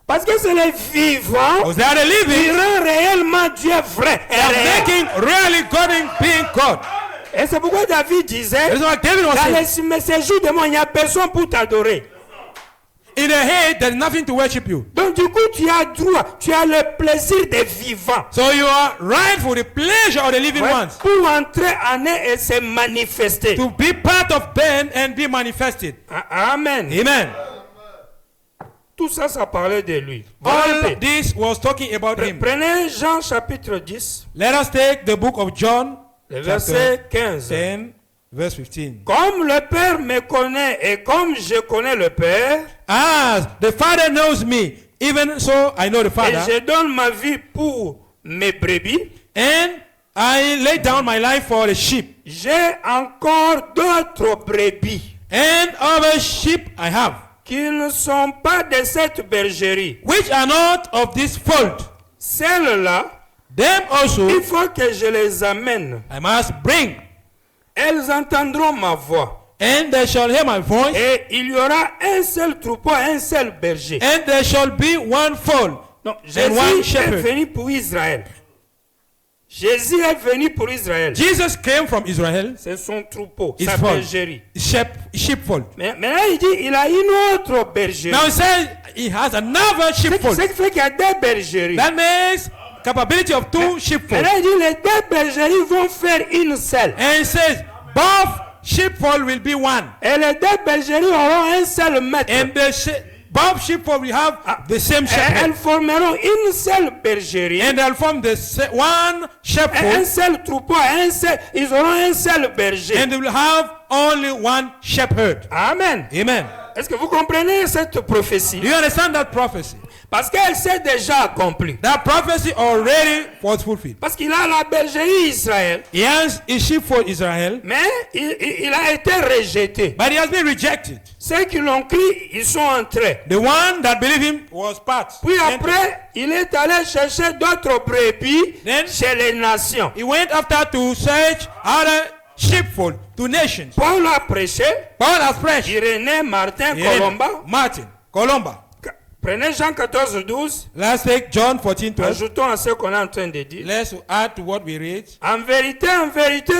Parce que c'est les vivants Because they are the qui living. rend réellement Dieu vrai et They are réel. making really God in being God. Et c'est pourquoi David disait, That is what David was dans saying. les séjours de moi, il n'y a personne pour t'adorer. In the head, there is nothing to worship you. Donc du coup, tu as droit, tu as le plaisir des vivants. So you are right for the pleasure of the living Ouais, ones. pour entrer en eux et se manifester. To be part of them and be manifested. Amen. Amen. Tout ça, ça parlait de lui. Voilà un All peu. this was talking about him. Prenez Jean chapitre 10, Let us take the book of John, le verset chapter 15. 10, verse 15. Comme le Père me connaît et comme je connais le Père, As the Father knows me, even so I know the et Father, je donne ma vie pour mes brebis, and I lay down my life for the sheep. j'ai encore d'autres brebis And other sheep I have, qui ne sont pas de cette bergerie. which are not of this fold. Celles-là, Them also il faut que je les amène. I must bring, Elles entendront ma voix. and they shall hear my voice, Et il y aura un seul troupeau, un seul berger. and there shall be one fold. Donc, And one Jésus est shepherd. venu pour Israël. Jésus est venu pour Israël. Jesus came from Israel, C'est son troupeau, his sa fold, bergerie. sheepfold. Mais maintenant, il dit il a une autre bergerie. Now he says he has another sheepfold. Ce qui fait qu'il y a deux bergeries. That means capability of two sheepfold. Maintenant, il dit les deux bergeries vont faire une seule. And he says both sheepfold will be one. Et les deux bergeries auront un seul maître. And both sheepfold will have the same Et shepherd. elles formeront une seule bergerie. And they'll form the one Un shepherd. seul troupeau, ils auront un seul berger. And they will have only one shepherd. Amen. Amen. Est-ce que vous comprenez cette prophétie? Do you understand that prophecy? Parce qu'elle s'est déjà accomplie. That prophecy already was fulfilled. Parce qu'il a la bergerie Israël, He has a sheepfold Israel, mais il a été rejeté. but he has been rejected. Ceux qui l'ont cru, ils sont entrés. The one that believed him was part. Puis après, il est allé chercher d'autres brebis Then- chez les nations. He went after to search other sheepfold to nations. Paul a prêché, Paul has preached. Irénée, Martin, Irene, Colomba. Martin, Colomba. Prenez Jean 14, 12. Let's take John 14, 12. Ajoutons à ce qu'on est en train de dire. Let's add to what we read. En vérité,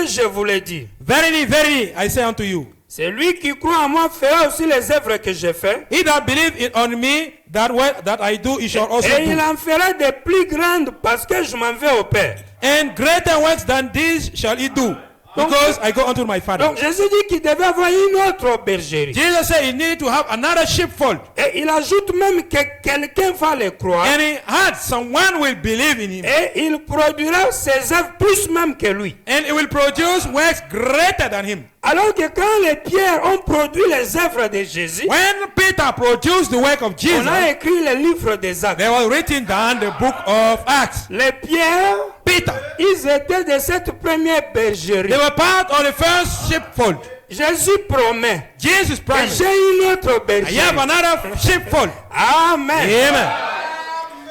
je vous le dis. Verily, verily, I say unto you, Celui qui croit en moi fera aussi les œuvres que j'ai faites. he that believe on me, that what that I do, he shall also Et il do. en fera des plus grandes parce que je m'en vais au Père. And greater works than these shall he do, because I go unto my Father. Donc Jésus dit qu'il devait avoir une autre bergerie. Jesus said he needed to have another sheepfold. Et il ajoute même que quelqu'un va le croire. And he had someone will believe in him. Et il produira ses œuvres plus même que lui. And it will produce works greater than him. Alors que quand les pierres ont produit les œuvres de Jésus, When Peter produced the work of on Jesus, a écrit le livre des actes. there was written down the book of Acts. Les pierres, Peter, ils étaient de cette première bergerie. they were part of the first sheepfold. Jésus promet Jesus que promised, j'ai une autre I have bergerie. another sheepfold. Amen. Amen.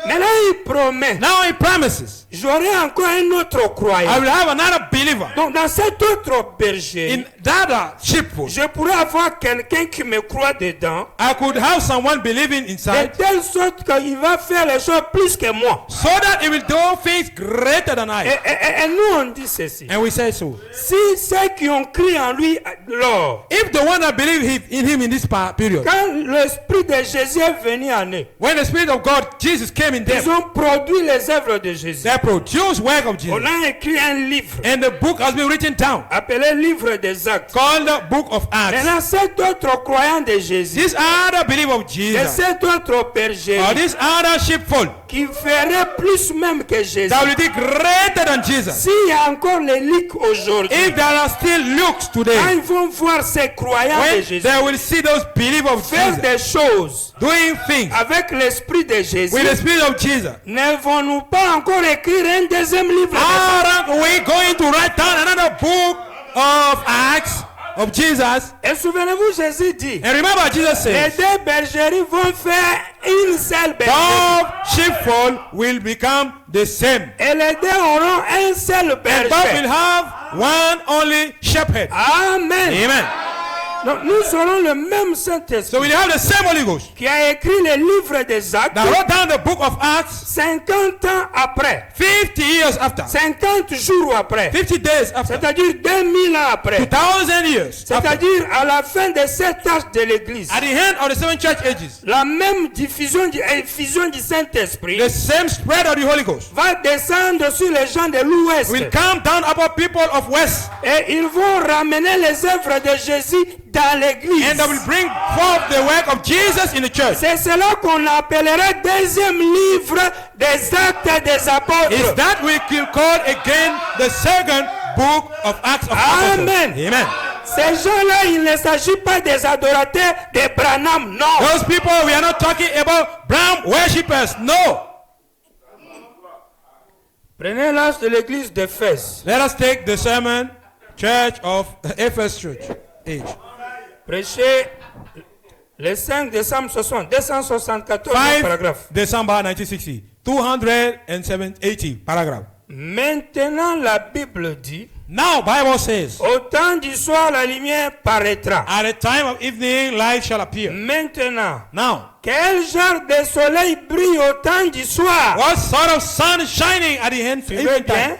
Maintenant, il promet, Now he promises, j'aurai encore un autre I croyant. will have another believer Donc, dans cette autre bergerie, in that sheepfold. je pourrais avoir quelqu'un qui me croit dedans, I could have someone believing de inside, telle sorte qu'il va faire les choses plus que moi. so that he will do things greater than I. Et nous, on dit ceci. And we say so. Si ceux qui ont cru en lui, lors, If the one that believe in him in this period, quand l'Esprit de Jésus est venu en eux, when the Spirit of God, Jesus came in ils them, ont produit les œuvres de Jésus. they produced work of Jesus. On a écrit un livre And the book has been written down, appelé Livre des Actes. called the Book of Acts. Maintenant, cet autre croyant de Jésus, This other believer of et Jesus, cet autre or berger, this other sheepfold, qui ferait plus même que Jésus. that will be greater than Jesus. S'il y a encore les leaks aujourd'hui, If there are still looks quand today, ils vont voir ces croyants de when Jésus they will see those believers of faire Jesus des choses doing things avec l'Esprit de Jésus, with the Spirit of Jesus, ne vont-nous pas encore écrire un deuxième livre? aren't we going to write down another book of Acts? of Jesus. Et souvenez-vous, Jésus dit, And remember, Jesus les says, deux bergeries vont faire une seule bergerie. both sheepfold will become the same. Et les deux auront un seul And both will berger. have one only shepherd. Amen. Amen. Donc nous aurons le même So Saint-Esprit we have the same Holy Ghost qui a écrit le livre des actes that wrote down the book of Acts 50 ans après, 50 years after, 50 jours après, 50 days after, c'est-à-dire 2000 ans après, 2000 years after, c'est-à-dire à la fin de cet âge de l'Église. at the end of the seven church ages, La même diffusion effusion du Saint-Esprit the same spread of the Holy Ghost va descendre sur les gens de l'Ouest. will come down upon people of West, Et ils vont ramener les œuvres de Jésus dans l'église. and they will bring forth the work of Jesus in the church. C'est cela qu'on appellerait deuxième livre des actes des Is apôtres. that we will call again the second book of Acts of Apostles? Amen. Amen. Ces gens-là, il ne s'agit pas des adorateurs de Branham, non. Those people, we are not talking about brown worshippers. No. Prenez l'âge de l'église d'Éphèse. Let us take the sermon church of Ephesus church age. Prêchez le 5 décembre 60, 274 5 paragraphe. December 1960. 280 paragraph. Maintenant, la Bible dit, Now Bible says, au temps du soir, la lumière paraîtra. at the time of evening light shall appear. Maintenant, Now, quel genre de soleil brille au temps du soir? what sort of sun is shining at the end of Tu veux evening bien? time?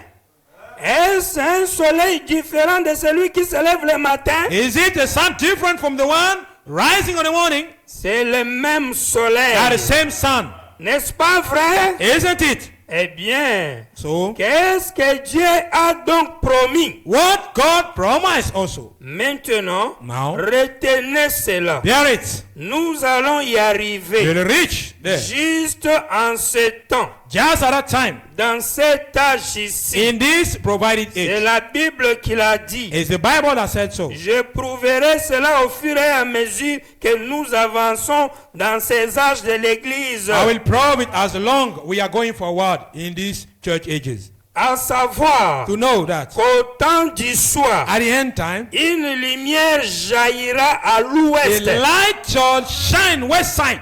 Est-ce un soleil différent de celui qui se lève le matin? Is it a sun different from the one rising in the morning? C'est le même soleil. At the same sun. N'est-ce pas vrai? Isn't it? Eh bien, So, qu'est-ce que Dieu a donc promis? what God promised also. Maintenant, Now, retenez cela. bear it. Nous allons y arriver. You'll reach there. Juste en ce temps, Just at that time, dans cet âge ici. in this provided C'est age, la Bible qui l'a dit. it's the Bible that said so. Je prouverai cela au fur et à mesure que nous avançons dans ces âges de l'Église. I will prove it as long we are going forward in these church ages. À savoir To know that qu'au temps du soir, at the end time, une lumière jaillira à the l'ouest light shall shine west side,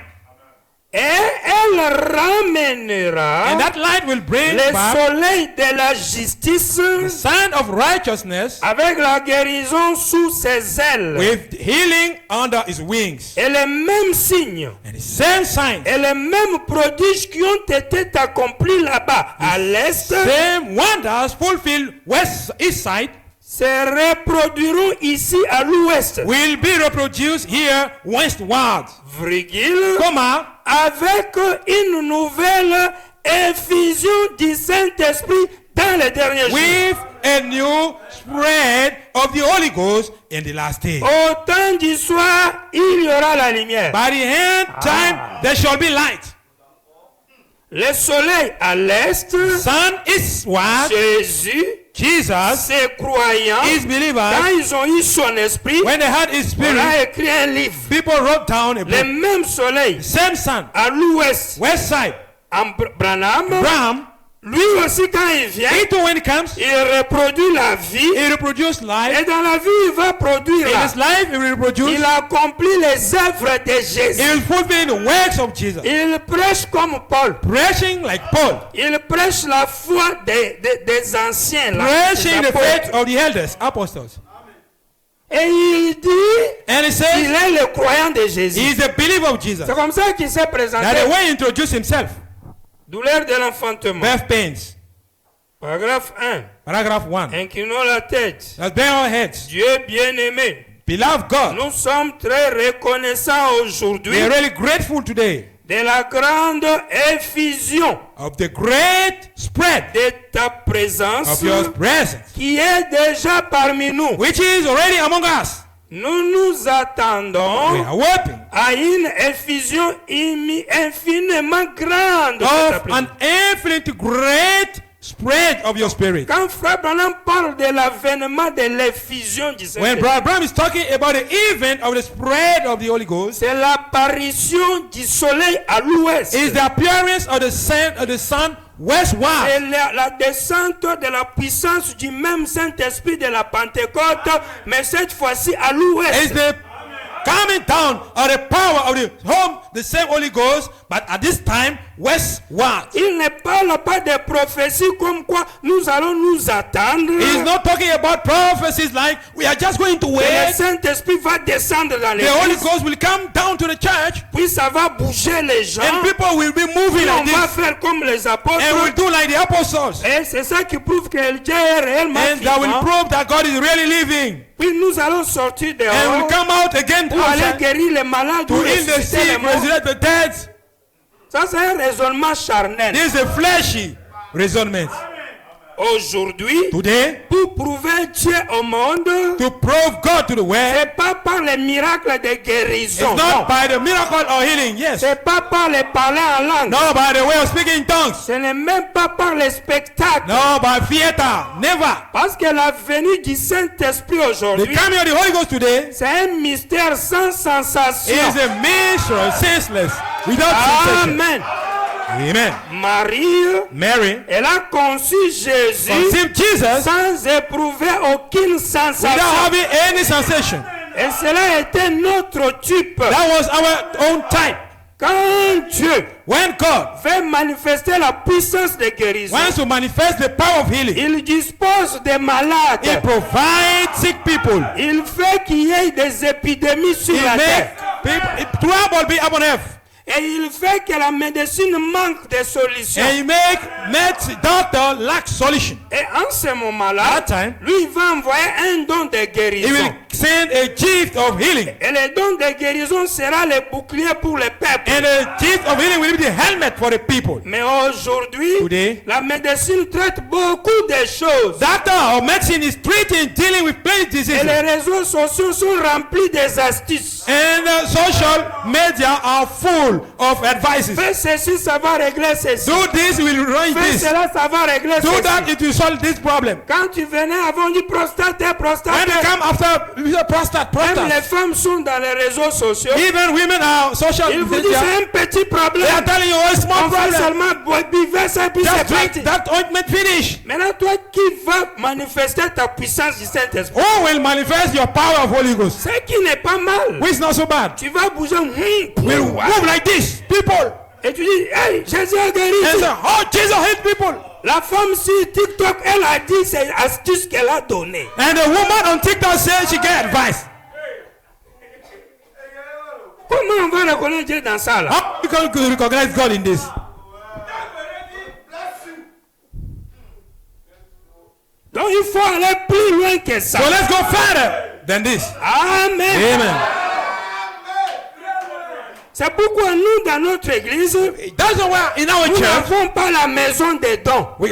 et elle ramènera and that light will bring le back soleil de la justice the sun of righteousness avec la guérison sous ses ailes with healing under his wings. et les mêmes signes And the same signs, et les mêmes prodiges qui ont été accomplis là-bas à l'est same wonders fulfilled west east side se reproduiront ici à l'ouest. will be reproduced here westward. Virgule, Comma, avec une nouvelle effusion du Saint-Esprit dans les derniers jours. with a new spread of the Holy Ghost in the last day. Au temps du soir, il y aura la lumière. By the end time, there shall be light. Le soleil à l'est, Sun is what? Jésus, Jesus, ses croyants, his believers, quand ils ont eu son esprit, when they had his on spirit, a écrit un livre. people wrote down a Le book. même soleil Same sun, à l'ouest, west side, en Branham, Abraham, lui aussi quand il vient, he too when he comes, il reproduit la vie he reproduced et life. dans la vie il va produire In la his life, he will reproduce, il accomplit les œuvres de he Jésus. will fulfill the works of Jesus. Il prêche comme Paul. Preaching like Paul, Il prêche la foi des anciens. Là, preaching des the faith apôtres. of the elders, apostles. Et il dit And he qu'il says, est le croyant de Jésus. he is a believer of Jesus. C'est comme ça qu'il s'est présenté. That the way he introduced himself. Douleur de l'enfantement. Birth pains. Paragraphe 1. Paragraph 1. Inclinons la tête. Let's bow our heads. Dieu bien-aimé, Beloved God, nous sommes très reconnaissants aujourd'hui we are really grateful today de la grande effusion of the great spread de ta présence of your presence, qui est déjà parmi nous. which is already among us. Nous nous We attendons are hoping à une effusion infiniment grande de ta of présence. an infinite great spread of your spirit. Quand Frère Branham parle de l'avènement de l'effusion du When Saint-Esprit, Brother Branham is talking about the event of the spread of the Holy Ghost, c'est l'apparition du soleil à l'ouest. is the appearance of the sun westward. C'est la descente de la puissance du même Saint-Esprit de la Pentecôte, mais cette fois-ci à It's l'ouest. the coming down of the power of the same Holy Ghost, but at this time westward. Il ne parle pas de prophéties comme quoi nous allons nous attendre. He's not talking about prophecies like we are just going to Que le wait. Saint-Esprit va descendre dans The Holy l'église, Ghost will come down to the church puis ça va bouger les gens. and people will be moving Puis on like va this faire comme les and will apôtres. do like the apostles. Et c'est ça qui prouve que Dieu est réellement And that will vivant. prove that God is really living. Puis nous allons sortir And dehors will come out again pour aller outside guérir les malades to ou heal the ressusciter les sick, morts. resurrect the dead. Ça, c'est un raisonnement charnel. This is a fleshy reasonment. Aujourd'hui, Today, pour prouver Dieu au monde, to prove God to the world, c'est pas par les miracles de guérison. it's not Non. by the miracle or healing, yes. C'est pas par les parler en langue. No, by the way of speaking in tongues. Ce n'est même pas par les spectacles. No, by theater. Never. Parce que la venue du Saint-Esprit The aujourd'hui, coming of the Holy Ghost today c'est un mystère sans sensation. is a mystery, senseless, without sensation. Amen. Amen. Marie, Mary elle a conçu Jésus conceived Jesus sans éprouver aucune sensation. without having any sensation. Et cela était notre type. That was our own type. Quand Dieu When God veut manifester la puissance de guérison, wants to manifest the power of healing, il dispose des malades. He provides sick people. Il fait qu'il y ait des épidémies sur He la makes terre. people, trouble be upon earth. Et il fait que la médecine manque de solutions. And He make doctor lack solution. Et en ce moment-là, At that time, lui, il va envoyer un don de He guérison. will send a gift of healing. Et le don de guérison sera le bouclier pour le peuple. And the gift of healing will be the helmet for the people. Mais aujourd'hui, Today, la médecine traite beaucoup de choses. doctor or medicine is dealing with many Et diseases. les réseaux sociaux sont remplis des astuces. And social media are full of advices. Fais ceci, ça va régler ceci. Do this, will ruin Fais this. cela, ça va régler Do that, ceci. it will solve this problem. Quand tu venais avant du prostate, When they come after prostate, même les femmes sont dans les réseaux sociaux. even women are social Ils vous disent media. c'est un petit problème. They are telling you, oh, small On fait problem. seulement buvez ça puis Just c'est drink parti. that ointment, finish. Maintenant, toi qui vas manifester ta puissance du Saint-Esprit, Who will manifest your power of Holy Ghost? ce qui n'est pas mal. Which is not so bad. Tu vas bouger, Will move like this. People. et tu dis, hey, Jésus a guéri. And say, oh, Jesus hate people. La femme sur TikTok, elle a dit c'est l'astuce qu'elle a donnée. And the woman on TikTok said she get advice. Comment on va reconnaître Dieu dans ça là? How you can recognize God in this? Donc il faut aller plus loin que ça. So let's go further than this. Amen. Amen. C'est pourquoi nous, dans notre église, That's why in our nous church n'avons pas la maison des dons. we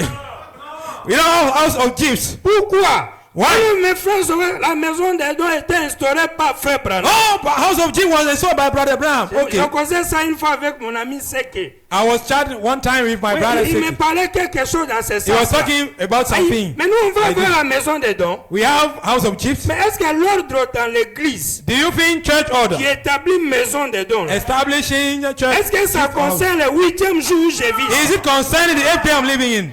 don't have house of gifts. Pourquoi? Why? Oui, mes frères, la maison des dons était instaurée par Frère Branham. Oh, but house of gifts was installed by Brother Branham. Je Okay. causais ça une fois avec mon ami Seke. I was chatting one time with my Oui, brother. il me Seki. parlait quelque chose dans ce He was sens. talking about something. Mais nous, on va like voir this. la maison des dons. We have house of gifts. Mais est-ce que l'ordre dans l'église Do you think church order qui établit maison des dons, là, establishing a church? est-ce que ça gift house? concerne le 8e jour où je vis? Is it concerning the area I'm living in?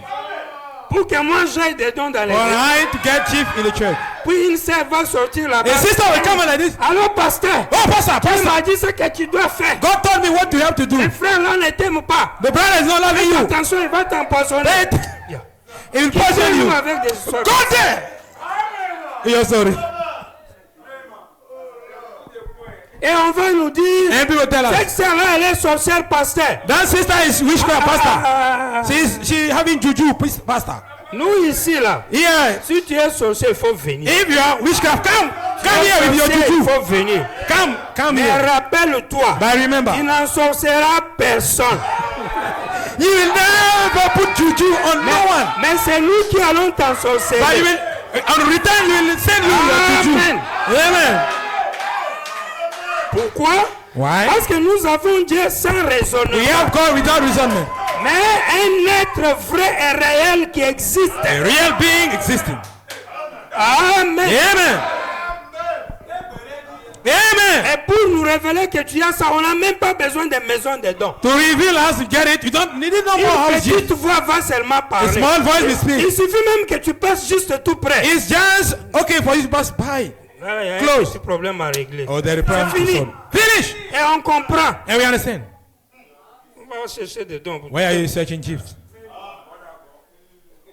Pour que moi j'aille des dons dans For l'église. I to get chief in the church. Puis une sœur va sortir là-bas. A sister will come like this. Allô, pasteur. Oh, pastor, Il pastor. m'a dit ce que tu dois faire. God told me what you have to do. Les frères là ne t'aiment pas. The brother is not loving you. Attention, il va t'empoisonner. He will poison Nous you. avec des histoires. Go there. You're sorry. Et on va nous dire, And people tell cette us sœur là, elle est sorcière, pasteur. that sister is witchcraft, pastor. Ah, She having juju, pastor. nous ici là, Here, si tu es sorcier, il faut venir. if you are witchcraft, come here with your Sorcier, il juju. faut venir. Come Mais here. rappelle-toi, But remember, il n'en sorcera personne. you will never put juju on no one. Mais c'est nous qui allons t'en But sorcerer. you will, on return, you will send you your juju. Amen. Amen. Pourquoi? Why? Parce que nous avons Dieu sans raisonnement. We have God without reasonement. Mais un être vrai et réel qui existe. A real being existing. Amen. Amen. Amen. Amen. Et pour nous révéler que tu as ça, on n'a même pas besoin de maison de dons. To reveal us to get it, you don't need no more Une house. petite voix va seulement A parler. small voice will Il speak. suffit même que tu passes juste tout près. It's just okay for you to pass by. Voilà, il y a Close. un petit problème à régler. Oh, there is a problem C'est to fini. solve. Finish. Et on comprend. And we understand. On va chercher des dons. Where are you searching gifts?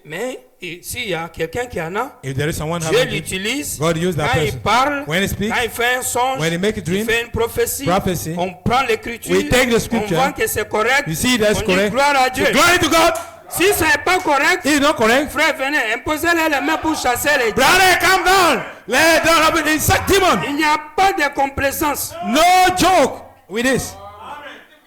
Mais s'il y a quelqu'un qui en a, If there is someone Dieu having gifts, l'utilise. God use that Quand il person. parle, When he speaks, quand il fait un songe, when he make a il dream, fait une prophétie, prophecy, on prend l'écriture, we take the on scripture, voit que c'est correct, you see that's on dit correct. gloire à Dieu. Glory to God. Si ce n'est pas correct, If it's not correct, frère, venez, imposez-les les mains pour chasser les démons. brother, calm down. Let down up inside demon. Il n'y a pas de complaisance. No joke with this.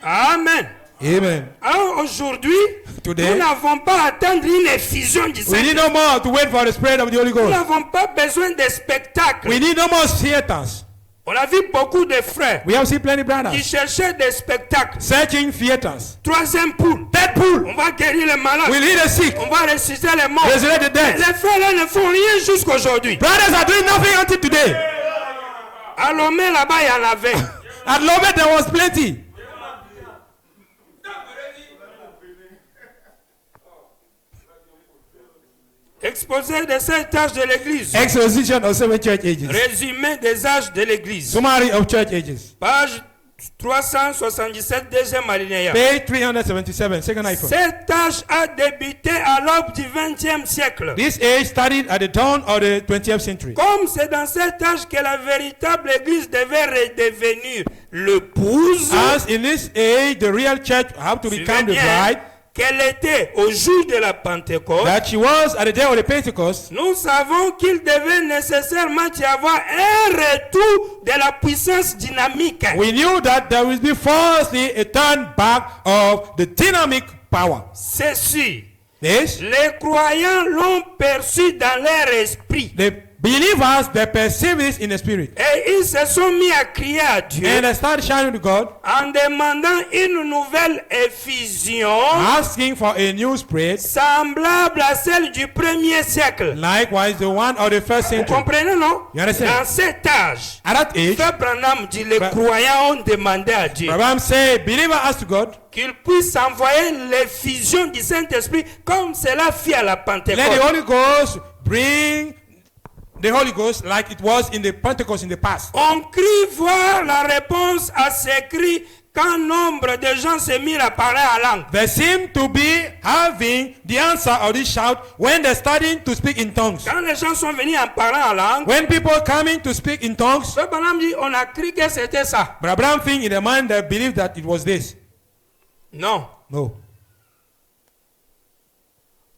Amen. Amen. Alors aujourd'hui, Today, nous n'avons pas à attendre une effusion du We Saint-Esprit. need no more to wait for the Spirit of the Holy Nous Ghost. n'avons pas besoin de spectacles. We need no more theaters. On a vu beaucoup de frères We have seen plenty qui brothers cherchaient des spectacles. searching theaters. Troisième poule. Deadpool. On va guérir les malades. We need the sick. On va ressusciter les morts. Resurrect the dead. Les frères là ne font rien jusqu'aujourd'hui. Brothers are doing nothing until today. À Lomé là-bas, il y en avait. At Lobet there was plenty. Exposé des 7 âges de l'église. Exposition of 7 church ages. Résumé des âges de l'église. Summary of church ages. Page 377, deuxième alinéa. Page 377, second iPhone. Cet âge a débuté à l'aube du 20e siècle. This age started at the dawn of the 20th century. Comme c'est dans cet âge que la véritable église devait redevenir l'épouse, As in this age, the real church have to become the bride qu'elle était au jour de la Pentecôte, that she was at the day of the Pentecost. nous savons qu'il devait nécessairement y avoir un retour de la puissance dynamique. We knew that there will be firstly a turn back of the dynamic power. Ceci, Yes, les croyants l'ont perçu dans leur esprit. the believers they perceive this in the spirit Et ils se sont mis à crier à Dieu and they start shouting to God, en demandant une nouvelle effusion asking for a new spirit, semblable à celle du 1er siècle. likewise the one of the first Vous century. comprenez, non? You understand? Dans cet âge, At that age, Frère Branham dit les croyants ont demandé à Dieu Abraham said, believer asked to God, qu'il puisse envoyer l'effusion du Saint-Esprit comme cela fit à la let the Pentecôte. Holy Ghost bring the Holy Ghost like it was in the Pentecost in the past. On crie voir la réponse à ces cris quand nombre de gens se mirent à parler en langue. They seem to be having the answer of this shout when they're starting to speak in tongues. Quand les gens sont venus en parlant en langue, When people coming to speak in tongues, Frère Branham dit on a cru que c'était ça. but Abraham think in the mind that believed that it was this. Non. No.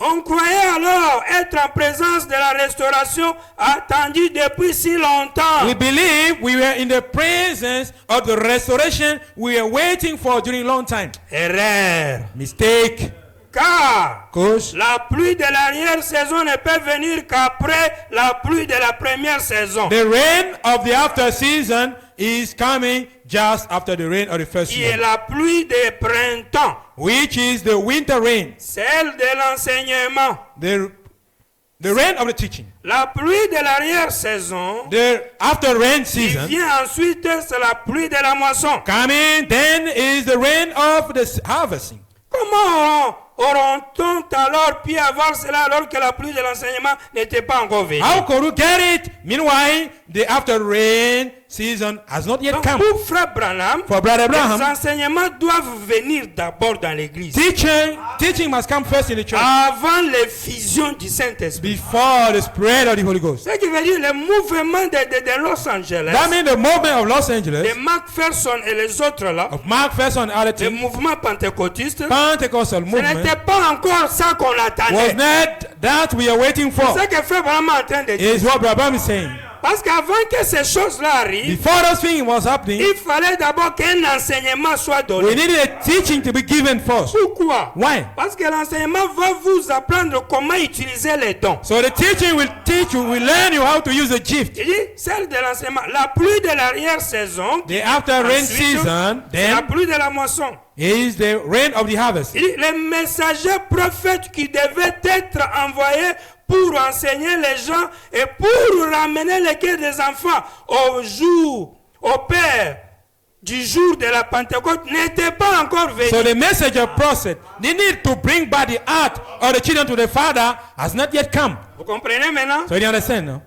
On croyait alors être en présence de la restauration attendue depuis si longtemps. We believe we were in the presence of the restoration we were waiting for during a long time. Erreur. Mistake. Car Cause la pluie de l'arrière-saison ne peut venir qu'après la pluie de la première saison, the rain of the after season is coming just after the rain of the first qui est season, la pluie de printemps, which is the winter rain, celle de l'enseignement. the rain of the teaching. La pluie de l'arrière-saison The after rain qui season vient ensuite, c'est la pluie de la moisson. coming, then is the rain of the harvesting. Comment auront-on alors pu avoir cela alors que la pluie de l'enseignement n'était pas encore venue? How could you get it? Meanwhile, the after rain season has not yet Donc, come. pour Frère Branham, For Brother les Abraham, enseignements doivent venir d'abord dans l'église, teaching must come first in the church avant l'effusion du Saint-Esprit. before the spread of the Holy Ghost. Ce qui veut dire le mouvement de Los Angeles, That means the movement of Los de Angeles, McPherson et les autres là, of Mark Ferson and other le team, mouvement pentecôtiste, Pentecostal ce movement, n'était pas encore ça qu'on was attendait. not that we are waiting for. C'est ce que Frère Branham est en train de dire. Is what Brother is saying. Parce qu'avant que ces choses-là arrivent, Before those things was happening, il fallait d'abord qu'un enseignement soit we donné. needed a teaching to be given first. Pourquoi? Why? Parce que l'enseignement va vous apprendre comment utiliser les dons. So the teaching will teach you, will learn you how to use the gift. Il dit, celle de l'enseignement, la pluie de l'arrière-saison, The after rain ensuite, season, c'est la then pluie de la moisson. is the rain of the harvest. Il dit, les messagers prophètes qui devaient être envoyés pour enseigner les gens et pour ramener les cœurs des enfants au Père du jour de la Pentecôte n'était pas encore venu. So the messenger prophet, the need to bring back the heart of the children to the Father has not yet come. Vous comprenez maintenant? So you understand now?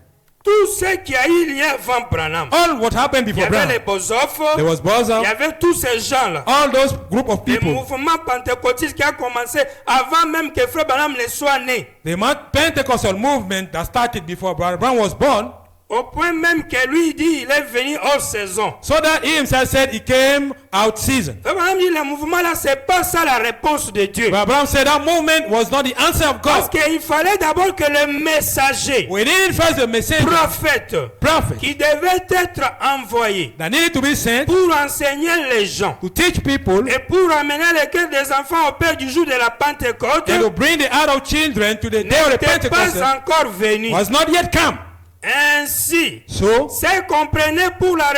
Tout ce qui a eu lieu avant Branham. All what happened Il y before avait les Branham. Bosophes, There was il y Boza, avait tous ces gens-là. all those group of Le people. mouvement pentecôtiste qui a commencé avant même que Frère Branham ne soit né. The Pentecostal movement that started before Brother Branham was born, Au point même que lui dit il est venu hors saison. so that he himself said he came out season. Frère Branham dit le mouvement là, c'est pas ça la réponse de Dieu. Brother Branham said that movement was not the answer of Parce God. qu'il fallait d'abord que le messager, We needed first the messenger, prophète, prophet, qui devait être envoyé that needed to be sent pour enseigner les gens to teach people et pour amener les cœurs des enfants au Père du jour de la Pentecôte, and to bring the heart of children to the day of the n'était pas Pentecost encore venu. was not yet come. Ainsi, So, c'est qu'on prenait pour la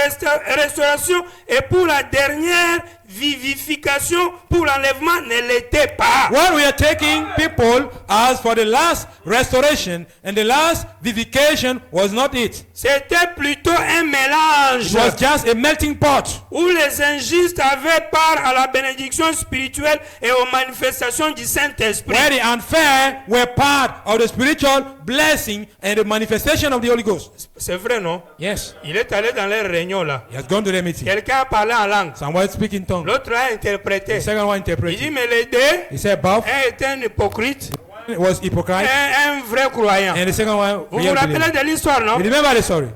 restauration et pour la dernière vivification pour l'enlèvement ne l'était pas. what we are taking people as for the last restoration and the last vivification was not it. C'était plutôt un mélange It was just a melting pot où les injustes avaient part à la bénédiction spirituelle et aux manifestations du Saint-Esprit. where the unfair were part of the spiritual blessing and the manifestation of the Holy Ghost. C'est vrai, non? Yes, Il est allé dans les réunions là. he has gone to the meeting. Quelqu'un a parlé en langue. Someone speaking tongue. L'autre a interprété. The second one Il dit, interpreted. mais les deux, He said both. un était un hypocrite, Was hypocrite, un vrai croyant. and the second one Vous vous real rappelez believer. de l'histoire, non? You remember the story?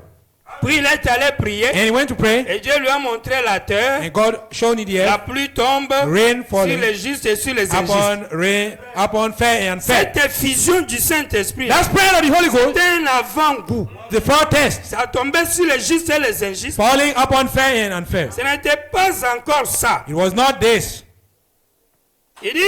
Puis il est allé prier And he went to pray, et Dieu lui a montré la terre. and God showed the La earth pluie tombe Rain sur falling les justes et sur les injustes. upon rain, upon fair and unfair. Cette effusion du Saint-Esprit, That spread of the Holy Ghost, c'était un avant-goût. the foretaste, Ça tombait sur les justes et les injustes. falling upon fair and unfair. Ce n'était pas encore ça. It was not this. Il dit,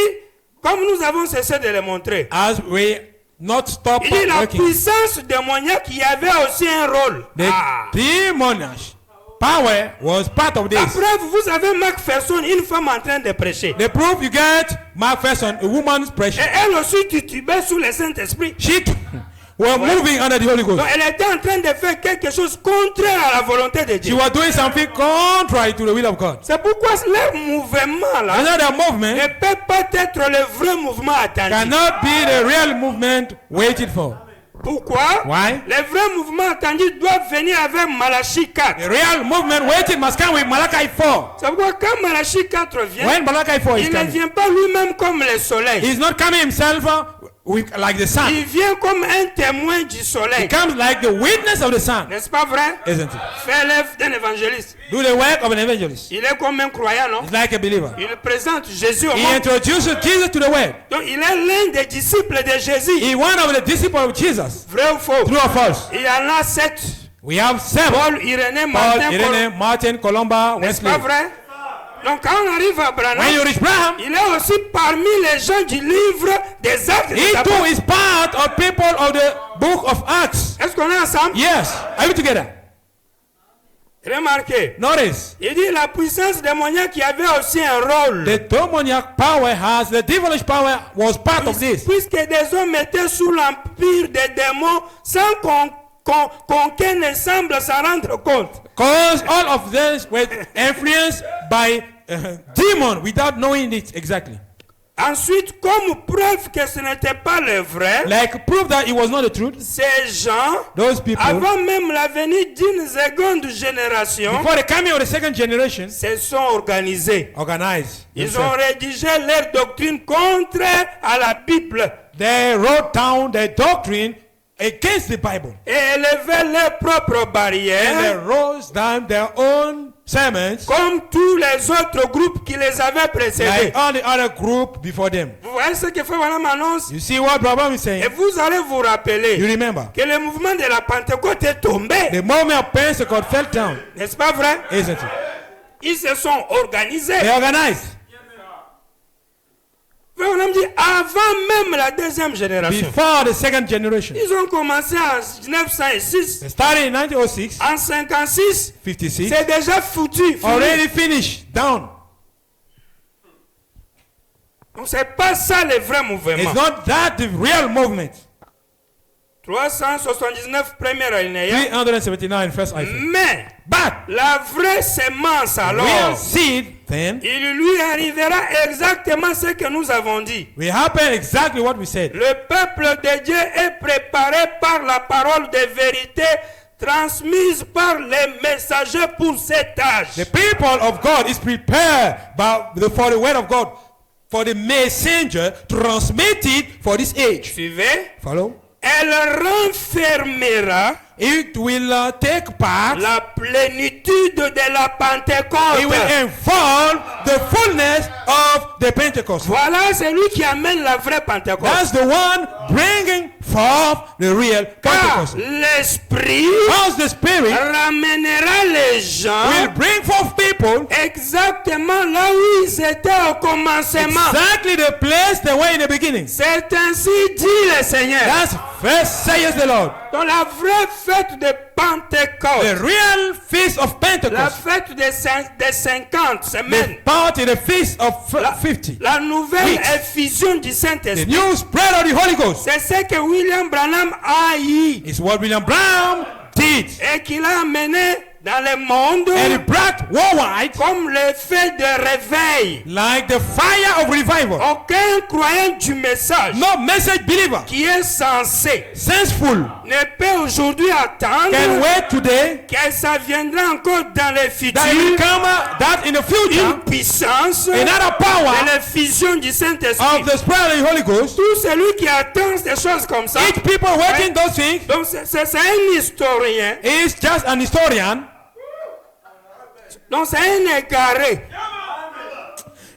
comme nous avons cessé de le montrer, As we not stop il dit la working, puissance démoniaque qui avait aussi un rôle. the demonic power was part of La this. preuve, vous avez Macpherson, une femme en train de prêcher. The proof you get, Macpherson, a woman's Et pressure. elle aussi titubait sous le Saint-Esprit. She were moving under the Holy Donc Ghost. elle était en train de faire quelque chose contraire à la volonté de She Dieu. was doing something contrary to the will of God. C'est pourquoi leur mouvement là Another movement ne peut pas être le vrai mouvement attendu. cannot be the real movement waited for. Pourquoi? Why? Les vrais mouvements attendus doivent venir avec Malachie 4. The real movement waited must come with Malachi 4. C'est pourquoi quand Malachie 4 vient, When Malachi 4 is il ne coming, vient pas lui-même comme le soleil. he's not coming himself like the sun. Il vient comme un témoin du He soleil. comes like the witness of the sun, N'est-ce pas vrai? isn't it? Fait l'œuvre d'un évangéliste. Do the work of an evangelist. Il est comme un croyant, non? He's like a believer. Il présente Jésus au He monde. introduces Jesus to the world. Donc il est l'un des disciples de Jésus. He's one of the disciples of Jesus. Vrai ou faux? True or false? Il y en a 7. We have seven. Paul, Irénée, Paul, Martin, Irene, Martin, Columba, N'est-ce Wesley. pas vrai? Donc quand on arrive à Branham, When you reach Braham, il est aussi parmi les gens du livre des actes. he des too apôtres. is part of people of the book of Acts. Est-ce qu'on est ensemble? Yes. Are we together? Remarquez. Notice. Il dit la puissance démoniaque qui avait aussi un rôle. The demoniac power the devilish power was part of this. Puisque des hommes étaient sous l'empire des démons sans qu'aucun ne semble s'en rendre compte. Because all of this were influenced by demon without knowing it exactly. Ensuite, comme preuve que ce n'était pas le vrai, Like proof that it was not the truth, ces gens, those people, avant même la venue d'une seconde génération, before the coming of the second generation, se sont organisés. organized Ils ont themselves. rédigé leur doctrine contraire à la Bible They wrote down their doctrine against the Bible. et élevé leurs propres And they barrières wrote down their own sermons comme tous les autres groupes qui les avaient précédés. like all the other group before them. Vous voyez ce que fait Madame annonce? You see what Braham is Et saying? vous allez vous rappeler You remember? que le mouvement de la Pentecôte est tombé. The moment of Pentecost fell down, N'est-ce pas vrai? isn't it? Ils se sont organisés. They organized On a dit avant même la deuxième génération. before the second generation. Ils ont commencé en 1906. They started in 1906, En 56, 56, c'est déjà foutu. fini. already finished, down. Donc c'est pas ça le vrai It's mouvement. not that the real movement. 379 première alinéa. 379 first Isaiah. Mais But la vraie sémence real alors, seed, then, il lui arrivera exactement ce que nous avons dit. will happen exactly what we said. Le peuple de Dieu est préparé par la parole de vérité transmise par les messagers pour cet âge. The people of God is prepared for the word of God, for the messenger transmitted for this age. Suivez. Follow? Elle renfermera It will take part. la plénitude de la Pentecôte. It will involve the fullness of the Pentecost. Voilà celui qui amène la vraie Pentecôte. That's the one bringing forth the real Car Pentecost. l'Esprit Because the Spirit ramènera les gens will bring forth people exactement là où ils étaient au commencement. exactly the place they were in the beginning. C'est ainsi dit le Seigneur. That's first says the Lord. Dans la vraie fête de Pentecôte, The real feast of la Pentecost. fête des 50 semaines, The party, the feast of 50. la nouvelle Weeks. effusion du The Saint-Esprit. new spread of the Holy Ghost C'est ce que William Branham a eu is what William Brown did. et qu'il a amené dans le monde And he brought worldwide comme l'effet de réveil. like the fire of revival. Aucun croyant du message No message believer, qui est censé senseful, ne peut aujourd'hui can attendre wait today que ça viendra encore dans le that it will futur come that in the future une puissance another de power l'effusion du of Saint-Esprit. the spread of the Holy Ghost. Tout celui qui attend des choses comme ça, Each people waiting those things donc c'est un historien, is just an historian. donc c'est un égaré.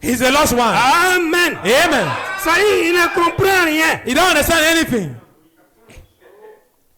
He's the lost one. Amen. Amen. Ça y est, il ne comprend rien. He don't understand anything.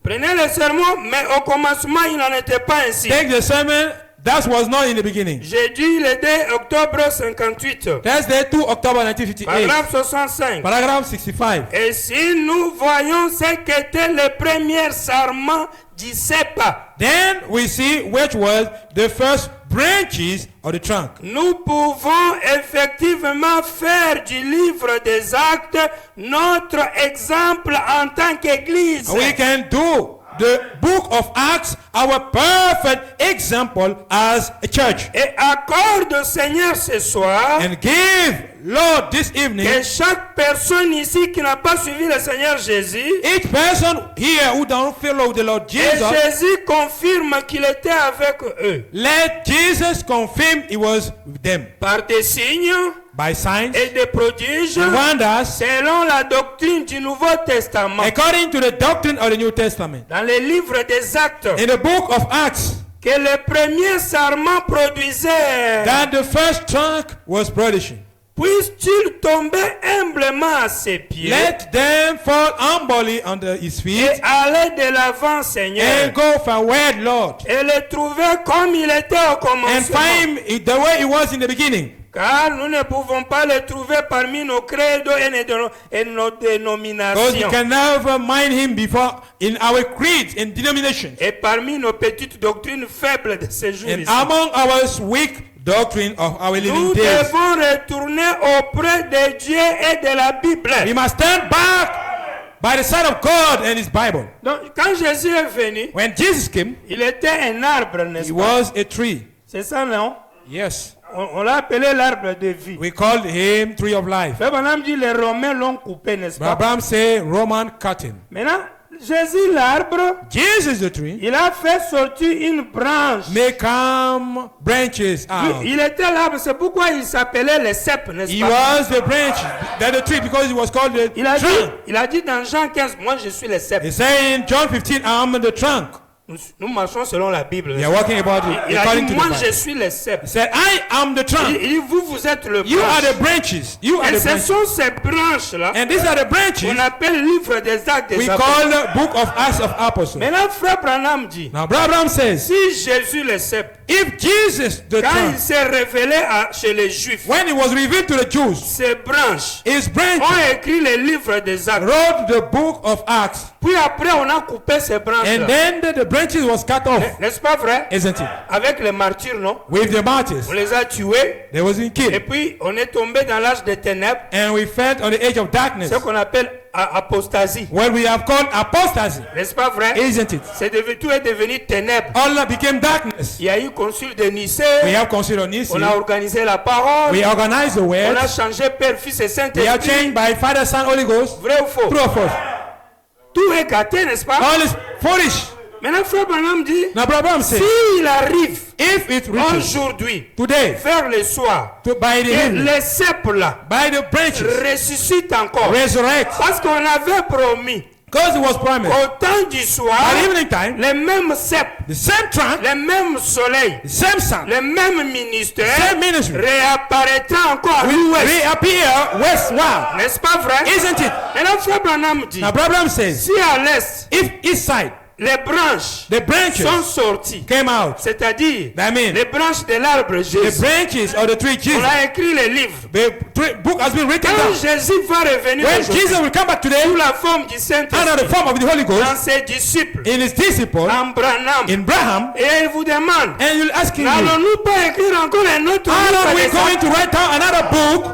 Prenez le sermon, mais au commencement, il n'en était pas ainsi. Take the sermon. That was not in the beginning. J'ai dit le 2 octobre 58, Thursday, 2 October 1958. paragraphe 65. Paragraph 65. Et si nous voyons ce qu'était le premier sarment du CEPA, Then we see which was the first branches of the trunk. nous pouvons effectivement faire du livre des actes notre exemple en tant qu'Église. We can do the book of Acts our perfect example as a church. Et accorde au Seigneur ce soir And give, Lord, this evening, que chaque personne ici qui n'a pas suivi le Seigneur Jésus, each person here who don't follow the Lord et Jesus, Jésus confirme qu'il était avec eux let Jesus confirm he was with them par des signes by signs et des prodiges and wonders selon la doctrine du Nouveau Testament. according to the doctrine of the New Testament. Dans les livres des actes, In the book of Acts, que le premier sarment produisait, that the first trunk was production. puisse-t-il tomber humblement à ses pieds Let them fall humbly under his et feet aller de l'avant, Seigneur, and go forward, Lord, et le trouver comme il était au and commencement. find it the way it was in the beginning. Car nous ne pouvons pas le trouver parmi nos credos et nos Because you dénominations can never mind him before in our creeds and denominations. et parmi nos petites doctrines faibles de ces jours And ici. among our weak doctrine of our living Nous days, devons retourner auprès de Dieu et de la Bible. we must stand back by the side of God and his Bible. Donc, quand Jésus est venu, When Jesus came, il était un arbre, n'est-ce he pas? was a tree. C'est ça, non? Yes. On l'a appelé l'arbre de vie. We called him tree of life. Frère Branham dit les Romains l'ont coupé, n'est-ce pas? Abraham say Roman cutting. Maintenant, Jésus, l'arbre, Jesus the tree. il a fait sortir une branche. May come branches out. Il était l'arbre, c'est pourquoi il s'appelait le cep, n'est-ce He pas? was the branch, then the tree, because it was called the trunk. Il a dit dans Jean 15, moi je suis le cep. He said in John 15, I'm the trunk. Nous marchons selon la Bible. We are walking about it Il a according dit, to the moi je Bible. suis le cep. He said, I am the trunk. Il dit, vous êtes le You are branche. the branches. You are Et the ce branches. sont ces branches-là And these are the branches qu'on appelle livre des actes des we apôtres. call the book of Acts of Apostles. Maintenant, frère Branham dit, Now, Abraham says, si Jésus le cep, if Jesus, the quand il trunk, s'est révélé chez les Juifs, when it was revealed to the Jews, ces branches his branches ont écrit les livres des actes. wrote the book of Acts. Puis après, on a coupé ces branches. And then the branches was cut off. N'est-ce pas vrai? Isn't it? Avec les martyrs, non? With the martyrs, On les a tués. they wasn't Et killed. puis, on est tombé dans l'âge des ténèbres. And we fell on the edge of darkness. Ce qu'on appelle apostasie. What we have called apostasy. N'est-ce pas vrai? Isn't it? Tout est devenu ténèbres. All became darkness. Il y a eu concile de Nicée. We have considered on this. On a organisé la parole. We organize the On a word. changé Père, Fils et We are Saint-Esprit. changed by Father, Son, Holy Ghost. Vrai ou faux? True or false? Tout est gâté, n'est-ce pas? All is foolish. Maintenant, Frère Branham dit, Now, Brother says, s'il arrive if it reaches aujourd'hui, today, vers le soir, by the que evening, les cèpes là by the branches, ressuscitent encore. resurrect. Parce qu'on avait promis, Because it was promised. au temps du soir, By the evening time, les mêmes cèpes, the same trunk, les mêmes soleils, the same sun, les mêmes ministères same ministry réapparaîtront encore à will l'ouest. reappear westward. N'est-ce pas vrai? Isn't it? Maintenant, Frère Branham dit, Now, Brother says, si à l'est, if each side, les branches the branches sont sorties, came out, c'est-à-dire that means les branches de l'arbre the Jésus, branches of the tree on Jesus, a écrit les livres. the book has been written Quand down. Jésus va revenir When aujourd'hui, Jesus will come back today, sous la forme du under Saint-Esprit, the form of the Holy dans Ghost, ses disciples, in his disciple, en Branham, in Braham, et il vous demande, and you'll ask him, n'allons-nous pas écrire encore un autre how livre are we de ça? going to write down another book?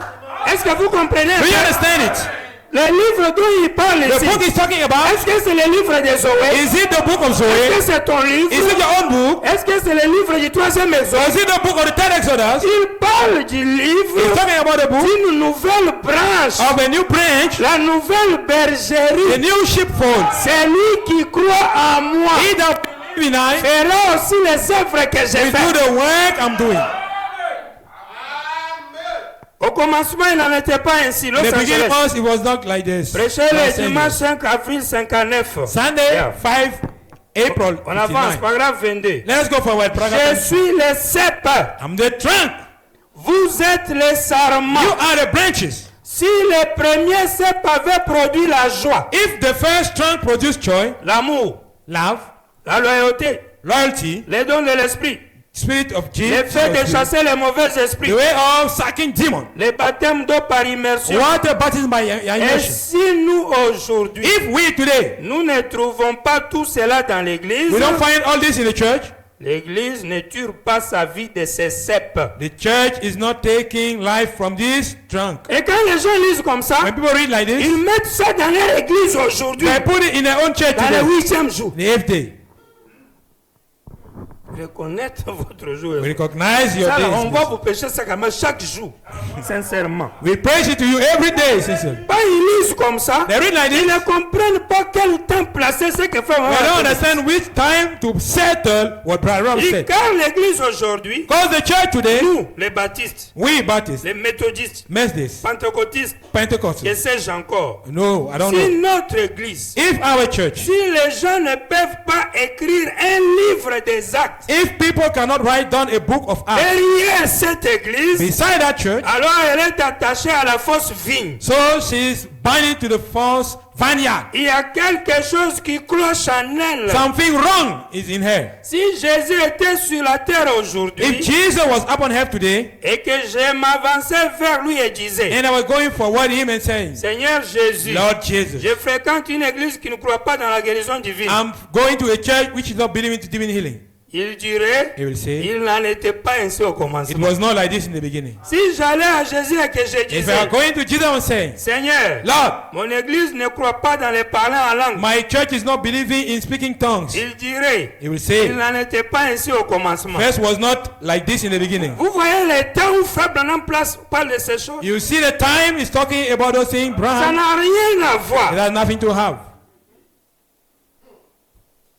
Est-ce que vous comprenez? Do you understand it? Le livre dont il parle The ici, book he's talking about, est-ce que c'est le livre des Zoé? is it the book of Est-ce Zoe? que c'est ton livre? Is it your own book? Est-ce que c'est le livre du troisième maison? Or is it the book of the third Exodus? Il parle du He's livre talking about the book d'une nouvelle branche, of a new branch, la nouvelle the bergerie. new sheepfold. Celui qui croit en moi He that believe in I fera aussi les œuvres que j'ai will do faites. the work I'm doing. Au commencement, il n'en était pas ainsi. Los In the beginning, Angeles. us, it was not like this. Prêcher Los le Angeles. dimanche 5 avril 59. Sunday, Yeah. 5 April On avance, 59. paragraphe 22. Let's go forward. Je suis le cep. I'm the trunk. Vous êtes les sarments. You are the branches. Si les premiers cep avaient produit la joie, If the first trunk produced joy, l'amour, love, la loyauté, loyalty, les dons de l'esprit, spirit of les Jesus, faits de chasser les mauvais esprits, the way of sacking demons, les baptêmes d'eau par immersion. water baptism by Et immersion. si nous aujourd'hui, If we today, nous ne trouvons pas tout cela dans l'église, we don't find all this in the church, l'église ne tue pas sa vie de ses cèpes. the church is not taking life from this trunk. Et quand les gens lisent comme ça, When people read like this, ils mettent ça dans leur église aujourd'hui, they put it in their own church dans le today, 8e jour. the 8th day. Reconnaître votre jour. We recognize your Ça, là, on va days. vous pécher ça quand même chaque jour, sincèrement. We praise it to you every day, sister. Quand ils lisent comme ça, They read like ils this. ne comprennent pas quel temps placer ce que fait They don't understand which time to settle what Brother Rob Et said. car l'église aujourd'hui, Because the church today, nous, les baptistes, we Baptists, les méthodistes, Methodists, pentecôtistes, que Pentecostals. sais-je encore, No, I don't si know. notre église, If our church, si les gens ne peuvent pas écrire un livre des actes if people cannot write down a book of Acts derrière cette église, beside that church, alors elle est attachée à la fausse vigne. so she's binding to the false vineyard. Il y a quelque chose qui cloche en elle. Something wrong is in her. Si Jésus était sur la terre aujourd'hui If Jesus was upon earth today, et que je m'avançais vers lui et disais, and I was going forward him and saying, Seigneur Jésus, Lord Jesus, je fréquente une église qui ne croit pas dans la guérison divine. I'm going to a church which is not believing to divine healing. Il dirait, He will say, il n'en était pas ainsi au it commencement. was not like this in the beginning. Si j'allais à Jésus et que je If I disais, are going to Jesus and saying, Seigneur, Lord, mon église ne croit pas dans les parlants en langue, my church is not believing in speaking tongues, il dirait, he will say, il n'en était pas ainsi au commencement. first was not like this in the beginning. Vous voyez les temps où Frère Branham parle de ces choses? You see the time he's talking about those things, Ça Braham, n'a rien à voir. it has nothing to have.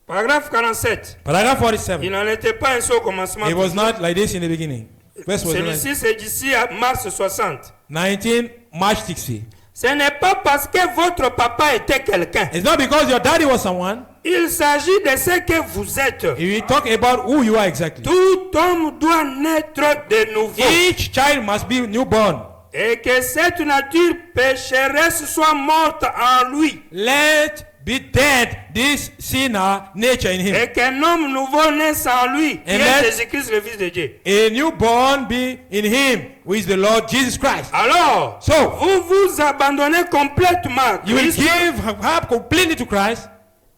Paragraphe 47. Paragraph Il 47. n'en était pas ainsi au commencement. It was not like this in the beginning. Verse was Celui-ci, c'est d'ici à mars 60. 19 March 60. Ce n'est pas parce que votre papa était quelqu'un. It's not because your daddy was someone. Il s'agit de ce que vous êtes. We talk about who you are exactly. Tout homme doit naître de nouveau. Each child must be newborn. Et que cette nature pécheresse soit morte en lui. Let be dead this sinner nature in him. Et qu'un homme nouveau naisse en lui. Qui And est let- Jésus-Christ, le Fils de Dieu. A newborn be in him, who is the Lord Jesus Christ. Alors, So, vous vous abandonnez complètement à you will Christ. give up completely to Christ.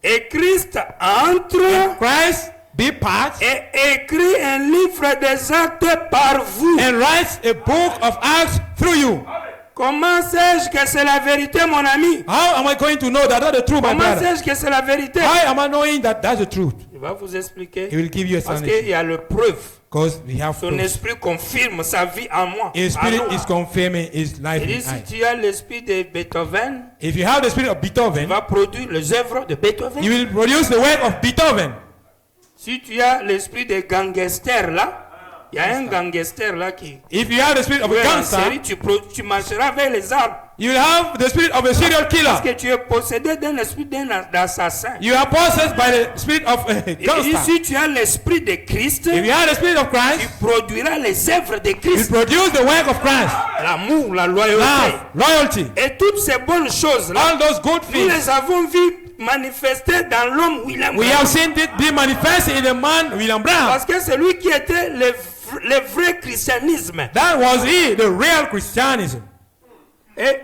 Et Christ entre Christ departs et écrit un livre des actes par vous. and writes a book of Acts through you. Comment sais-je que c'est la vérité, mon ami? How am I going to know that that's the truth, my Comment brother? sais-je que c'est la vérité? How am I knowing that that's the truth? Il va vous expliquer. He will give you a Parce sanity. qu'il y a le preuve. Because we have Son proof. esprit confirme sa vie en moi. His en spirit nous. is confirming his life Il dit, in si I. tu as l'esprit de Beethoven, If you have the spirit of tu Beethoven, vas produire les œuvres de Beethoven. you will produce the work of Beethoven. Si tu as l'esprit de gangster là, il y a un gangster là qui If you have the spirit of a est en gangster, série, tu marcheras vers les armes. you will have the spirit of a serial Parce killer. que tu es possédé d'un esprit d'un assassin. You are possessed by the spirit of a Et gangster. si tu as l'esprit de Christ, If you have the spirit of tu Christ, produiras les œuvres de you Christ. produce the work of Christ. L'amour, la loyauté. Love, loyalty, Et toutes ces bonnes choses là, all those good nous things. les avons vues manifester dans l'homme William We Branham. have seen it be manifested in the man William Branham. Parce que c'est lui qui était le vrai christianisme. That was he, the real Christianism. Et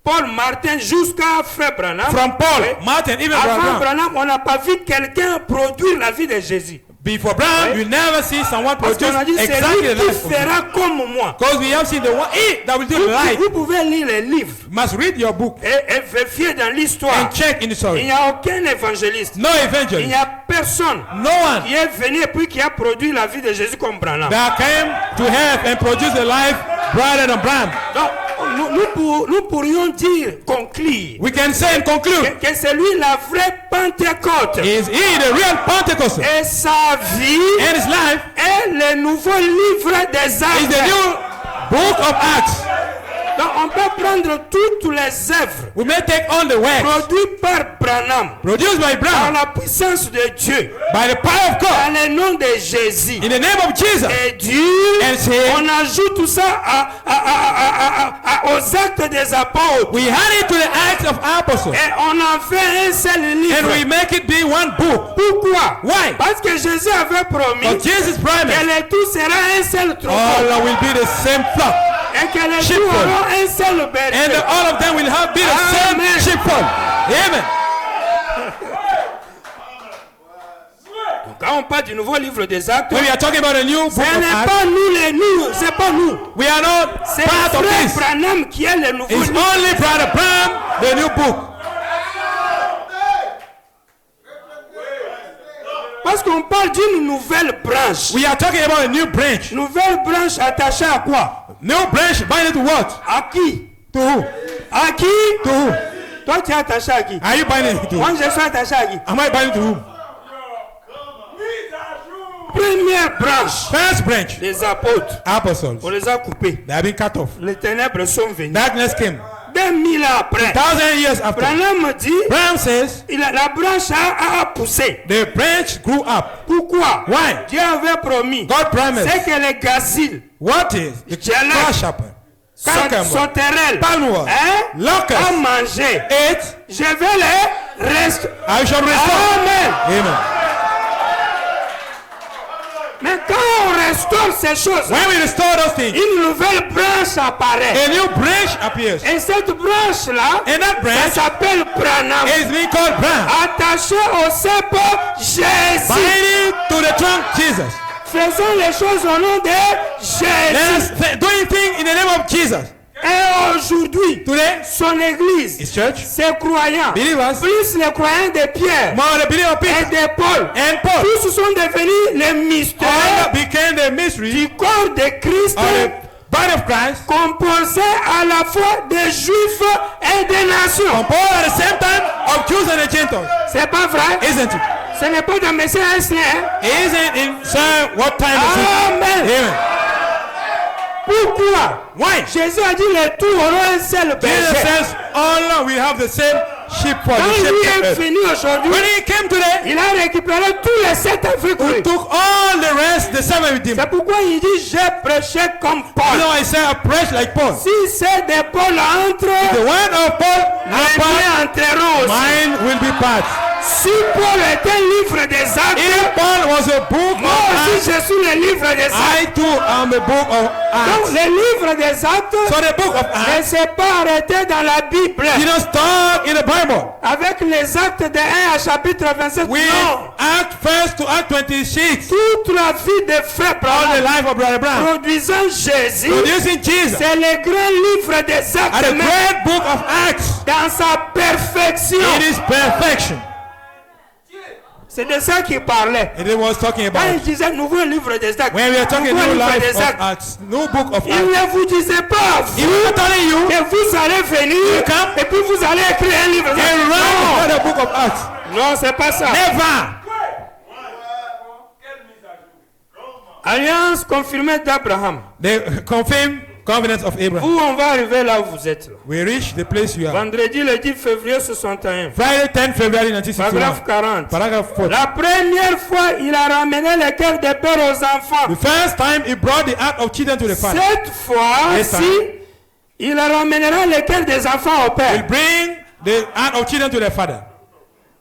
Paul Martin jusqu'à Frère Branham. From Paul, Oui. Martin, even Avant Branham. Branham, on n'a pas vu quelqu'un produire la vie de Jésus. Before Branham, Oui. you never see someone Parce produce qu'on a dit, c'est exactly lui the qui life of fera comme moi. Because we have seen the one he that will do the life. Vous pouvez lire les livres You must read your book et vérifier dans l'histoire. and check in the Il story. n'y a aucun évangéliste. No Il evangelist, n'y a personne no one qui est venu et puis qui a produit la vie de Jésus comme Branham. that came to help and produce the life brighter than Branham. Donc, nous pourrions dire, conclure, We can say and conclude, que c'est lui la vraie Pentecôte. is he the real Pentecostal? Et sa vie And his life est le nouveau livre des is the actes. new book of Acts. Donc, on peut prendre toutes les œuvres We may take on the works produites par Branham produced by par Branham la puissance de Dieu, by the power of God dans le nom de Jésus. in the name of Jesus. Et Dieu, And say, on ajoute tout ça aux actes des apôtres. we add it to the Acts of Apostles Et on en fait un seul and livre. we make it be one book. Pourquoi? Why? Parce que Jésus avait promis But Jesus que promised le tout sera un seul troupeau. all will be the same flock. Et que les sheepfold. tout auront un seul And berger. all of them will have be the Amen. same sheepfold. Amen. Donc, quand on parle du nouveau livre des actes, When we are talking about a new book ce of n'est Acts, pas nous, c'est pas nous. we are not C'est part of Frère this. Branham qui est le nouveau It's livre. only Brother Branham, the new book. Parce qu'on parle d'une nouvelle branche. We are talking about a new branch. Nouvelle branche attachée à quoi? New branch binding to what? À qui? To who? À qui? To who? Toi, tu es attaché à qui? Are you binding to? Moi, je suis attaché à qui? Am I binding to whom? Première branche First branch, des apôtres. apostles. On les a coupés. They have been cut off. Les ténèbres sont venues. Darkness came. 2000 ans après, 1,000 years after. Branham dit Branham says la branche a poussé. the branch grew up. Pourquoi? Why? Dieu avait promis. God promised. C'est que les gaziles, What is the Jelek, grasshopper? Cucumber, sauterelles, palmworm, à locust, manger. ate, Je vais les rester. I shall restore. Amen. Amen. Mais quand on restaure ces choses, When we restore those things, une nouvelle branche apparaît. a new branch appears. Et cette branche-là, And that ça branch s'appelle Branham. is being called Branham. Attaché au cep Jésus. Binding to the trunk Jesus. Faisons les choses au nom de Let Jésus. us doing things in the name of Jesus. Et aujourd'hui, Today, son église, His church, ses croyants, believers, plus les croyants de Pierre more the believer of et Peter de Paul, and Paul, tous sont devenus les all mystères became the mystery du corps de Christ, of the body of Christ, composé à la fois des Juifs et des nations. composed at the same time of Jews and the Gentiles. C'est pas vrai? Isn't it? Ce n'est pas dans Messie ancien. Isn't in sir what time is it? Amen. Amen. Pourquoi? Why? Jésus a dit les tout auront un seul Jesus berger. says all we have the same sheepfold. Quand The lui same est shepherd. venu aujourd'hui, When he came today, il a récupéré tous les 7 avec he lui. took all the rest, the seven with him. C'est pourquoi il dit j'ai prêché comme You Paul. know, I say I preach like Paul. Si c'est de Paul entre, The word of Paul, les not miens entreront aussi. mine will be part. Si Paul est un livre des actes, If Paul was a book moi of aussi Acts, je suis le livre des actes. I too am a book of Donc Acts. le livre des actes So the book of ne Acts s'est pas arrêté dans la Bible. didn't start in the Bible. Avec les actes de 1 à chapitre 27. With Non. Act 1 to Act 26, Toute la vie de Frère all the Branham life of Brother Brown, produisant Jésus, producing Jesus, c'est le grand livre des and actes the même great book of Acts dans sa perfection. in its perfection. C'est de ça qu'il parlait. And it was talking Quand il about disait nouveau livre des actes, when we are talking nouveau new livre life des of actes, Acts, new book of il Acts. ne vous disait pas He was telling you que vous allez venir come et puis vous allez écrire un livre. and write the book of Acts. Non, c'est pas ça. Never. Alliance confirmée d'Abraham. The confirmed covenant of Abraham. Où on va arriver là où vous êtes là. We reach the place you are. Vendredi le 10 février 61. Friday 10 February 1961. Paragraphe 40. Paragraph 4. La première fois, il a ramené le cœur des pères aux enfants. The first time he brought the heart of children to the father. Cette fois-ci, il ramènera le cœur des enfants au He'll père. bring the heart of children to the father.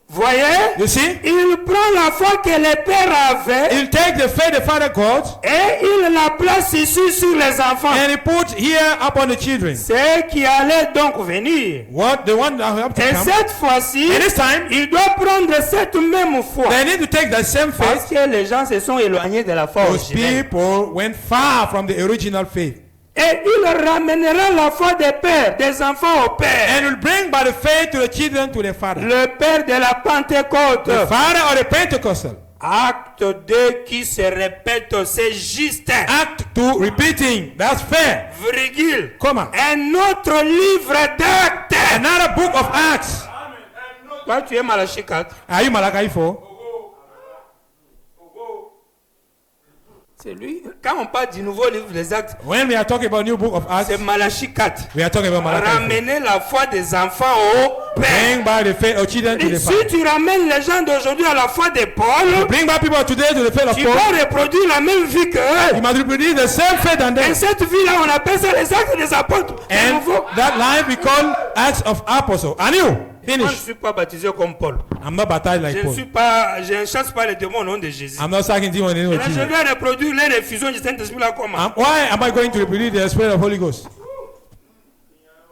Voyez? You see? Il prend la foi que le père avait He'll take the faith the father got et il la place ici sur les enfants. and he put here upon the children. C'est qui allait donc venir. What? The one that have to Et come. cette fois-ci, And this time, il doit prendre cette même foi. they need to take that same Parce faith. que les gens se sont éloignés de la foi Those originelle. people went far from the original faith. Et il ramènera la foi des pères, des enfants au père. And will bring by the faith to the children to the father. Le père de la Pentecôte. The father of the Pentecostal. Acte 2 qui se répète, c'est juste. Act 2 repeating. That's fair. Virgule. Comma. Un autre livre d'actes. Another book of Acts. Toi, tu es Malachie 4. Are you Malachi 4? C'est lui. Quand on parle du nouveau livre des actes, When we are talking about new book of Acts, c'est Malachie 4. we are talking about Malachi 4. Ramener la foi des enfants au père. Bring by the faith of children to Et the si father. tu ramènes les gens d'aujourd'hui à la foi de Paul, Bring back people today to the faith of tu Paul. vas reproduire la même vie que You eux. must reproduce the same faith and Et then. cette vie-là, on appelle ça les actes des apôtres. De And nouveau. that life we call Acts of Apostles. And you? Moi, je ne Finish. suis pas baptisé comme Paul. I'm not baptized Je like ne Paul. suis pas, je ne chasse pas les démons au nom de Jésus. I'm not sucking demons in the name Et of là, je Jesus. vais reproduire les réfusions du Saint-Esprit là comment? Why am I going to reproduce the spirit of Holy Ghost?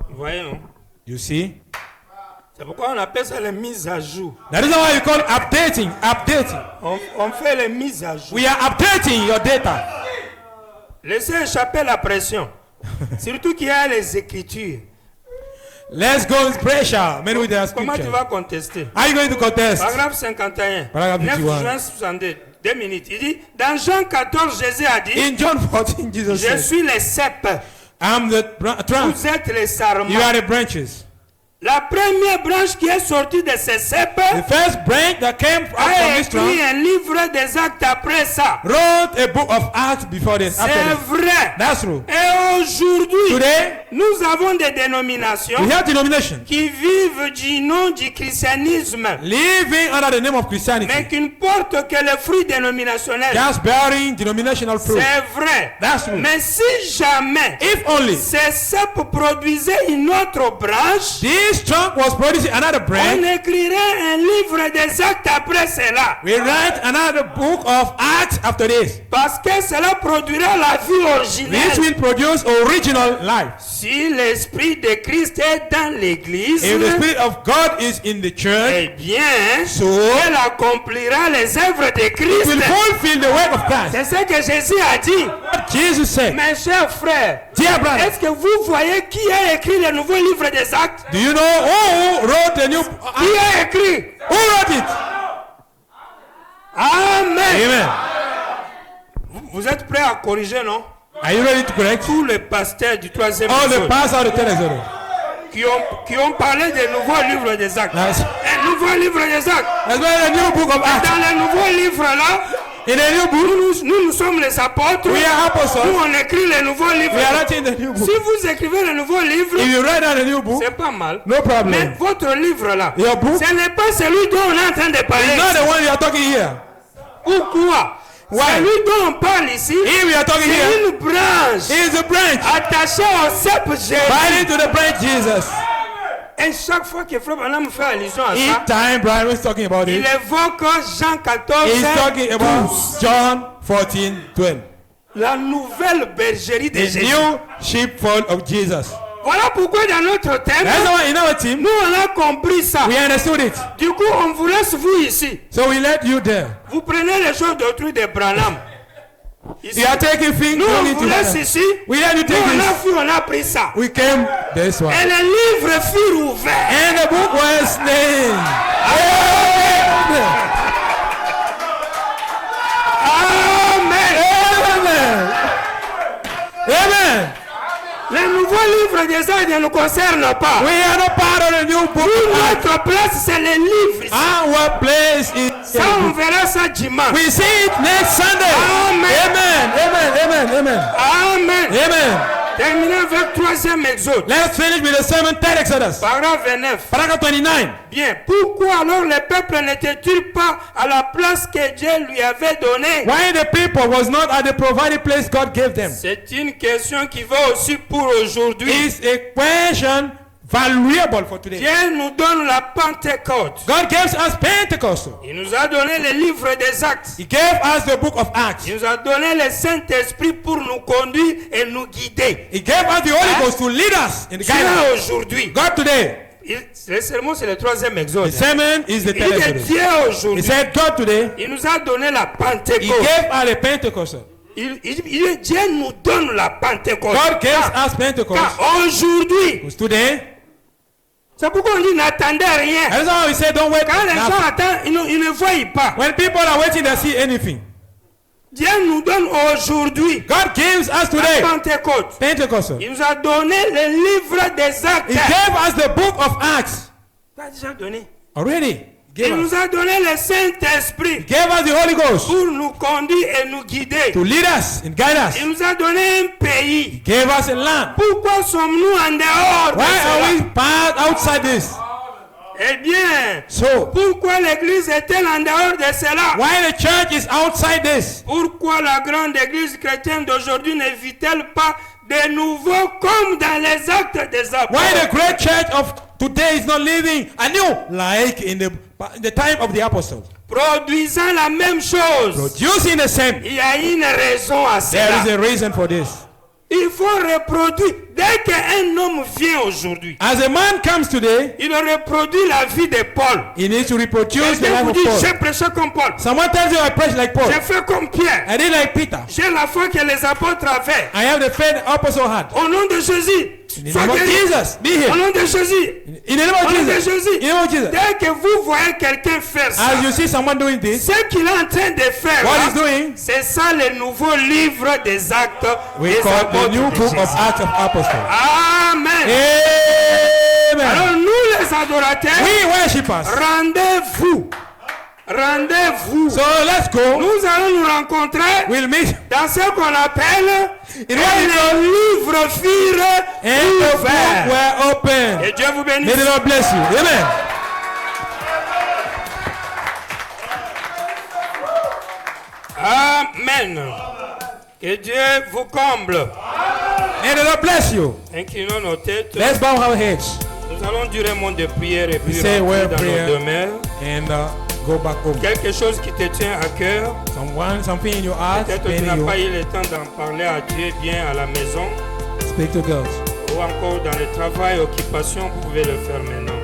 Vous voyez, non? You see? C'est pourquoi on appelle ça les mises à jour. That is why you call updating. Updating. On fait les mises à jour. We are updating your data. Laissez échapper la pression. Surtout qu'il y a les Écritures. Let's go with pressure. Men with their Comment tu scripture. vas contester? Are you going to contest? Paragraphe 51. Paragraphe 9 51. juin 62. 2 minutes. Il dit, dans Jean 14, Jésus a dit, In John 14, Jesus je said, suis les cèpes, I'm the trunk. vous êtes les sarments. You are the branches. La première branche qui est sortie de ces cèpes The first branch that came out from a this écrit trunk un livre des actes après ça. wrote a book of Acts before this. After C'est this. vrai. That's true. Et aujourd'hui, Today, nous avons des dénominations we have denominations qui vivent du nom du christianisme, living under the name of Christianity, mais qui ne portent que le fruit dénominationnel. just bearing denominational fruit. C'est vrai. That's true. Mais si jamais If only ces cèpes produisaient une autre branche, this trunk was producing another on branch, écrirait un livre des actes après cela. we write another book of Acts after this, Parce que cela produira la vie which originelle. will produce original life. Si l'Esprit de Christ est dans l'Église, If the Spirit of God is in the church, eh bien, so elle accomplira les œuvres de it Christ. will fulfill the work of Christ. C'est ce que Jésus a dit. Jesus said, Mes chers frères, dear brother, est-ce que vous voyez qui a écrit le nouveau livre des actes? do you know who wrote the new? Qui a écrit? Who wrote it? Amen. Amen. Vous êtes prêts à corriger, non? Are you ready to correct? Tous les pasteurs du troisième All the épisode pastors of the third Exodus. qui ont parlé des nouveaux livres des actes. That's Un nouveau livre des actes. why the new book of Acts. Dans le nouveau livre là, In the new book, nous sommes les apôtres. we are Nous apostles. on écrit les nouveaux livres. We are writing the new book. Si vous écrivez le nouveau livre, If you write down the new book, c'est pas mal. no Mais problem. votre livre là, Your book ce n'est pas celui dont on est en train de is parler. not the one you are talking here. Pourquoi? Why? Celui dont on parle ici, Here we are talking here c'est une branche is the branch attachée au cep Jésus. binding to the branch Jesus. Et chaque fois que Frère Branham fait allusion à ça, Each time Brian was talking about il it, évoque Jean 14, he's talking about 12. John 14:12. La nouvelle bergerie de The Jésus. new sheepfold of Jesus. Voilà pourquoi dans notre thème, That's why in our team, nous on a compris ça. we understood it. Du coup, on vous laisse vous ici. So we let you there. Vous prenez les choses d'autrui de Branham. Ici. You are taking things Nous on going vous to laisse heaven. ici. We let you Nous take on a this. vu, on a pris ça. We came this one. Et les livres furent ouverts. And the book was named. Amen. Amen. Amen. Amen. Les nouveaux livres des actes ne nous concernent pas. We are not part of the new book. Notre place, c'est les livres. Our place is. Ça, on verra ça dimanche. We see it next Sunday. Amen. Amen. Amen. Amen. Amen. Amen. Amen. Terminons avec troisième exode. Let's finish with the 7th Exodus. Paragraphe 29. Paragraph 29. Bien. Pourquoi alors les peuples n'étaient-ils pas à la place que Dieu lui avait donnée? Why the people was not at the provided place God gave them? C'est une question qui va aussi pour aujourd'hui. It's a question valuable for today. Dieu nous donne la Pentecôte. God gives us Pentecost. Il nous a donné les livres des actes. He gave us the book of Acts. Il nous a donné le Saint-Esprit pour nous conduire et nous guider. He gave us the Holy Ghost to lead us in the Dieu guidance. aujourd'hui. God today. Le sermon, c'est le troisième exode. The sermon is the Il third est Exodus. Dieu He aujourd'hui. said God today. Il nous a donné la He Pentecôte. gave us the Pentecost. Dieu nous donne la Pentecôte. God gives us Pentecost. Car aujourd'hui, Because today. c'est pourquoi on dit n'attendez rien. That's why we say don't wait. Quand les gens Nothing. attendent, ils ne voient pas. When people are waiting, they see anything. Dieu nous donne aujourd'hui God gives us la today Pentecôte. Pentecost. Il nous a donné le livre des actes. He gave us the book of Acts Il a déjà donné. already. He Il gave us. nous a donné le Saint-Esprit He gave us the Holy Ghost pour nous conduire et nous guider. to lead us and guide us. Il nous a donné un pays. He gave us a land. Pourquoi sommes-nous en dehors de Why are cela? we part outside this? Eh bien, So, pourquoi l'Église est-elle en dehors de cela? why the church is outside this? Pourquoi la grande Église chrétienne d'aujourd'hui ne vit-elle pas de nouveau comme dans les actes des Why the apôtres? great church of today is not living anew like in the time of the apostles? Produisant la même chose. Producing the same. Il y a une raison à There is cela. a reason for this. Il faut reproduire. Dès qu'un homme vient aujourd'hui, As a man comes today, il reproduit la vie de Paul. he needs to reproduce the Quelqu'un life vous of dit, Paul. j'ai prêché comme Paul. Someone tells you I preach like Paul. J'ai fait comme Pierre. I did like Peter. J'ai la foi que les apôtres avaient. I have the faith the apostle had. Au nom de Jésus, In the sois name of guéri. Jesus, be Au healed. nom de Jésus. In the name Au of nom de Jesus. Jésus. In the name of Jesus. Dès que vous voyez quelqu'un faire ça, As you see someone doing this, ce qu'il est en train de faire, what là, he's doing, c'est ça le nouveau livre des actes we des call the apôtres new de book Jésus. of Acts of Apostles. Amen. Amen. Alors nous les adorateurs, We worshippers. rendez-vous. Rendez-vous. So let's go. Nous allons nous rencontrer We'll meet. dans ce qu'on appelle In et what we call- les livres furent And the book ouverts. were open. Et Dieu vous May bénisse. the Lord bless you. Amen. Amen. Que Dieu vous comble. May the Lord bless you. Inclinons nos têtes. Let's bow our heads Nous allons durer un moment de prière et puis say a rentrer word dans of prayer. nos demeures. and go back home. Quelque chose qui te tient à cœur. Something in your heart, Peut-être que tu pain n'as in pas you. eu le temps d'en parler à Dieu bien à la maison Speak to God. ou encore dans le travail, occupation, vous pouvez le faire maintenant.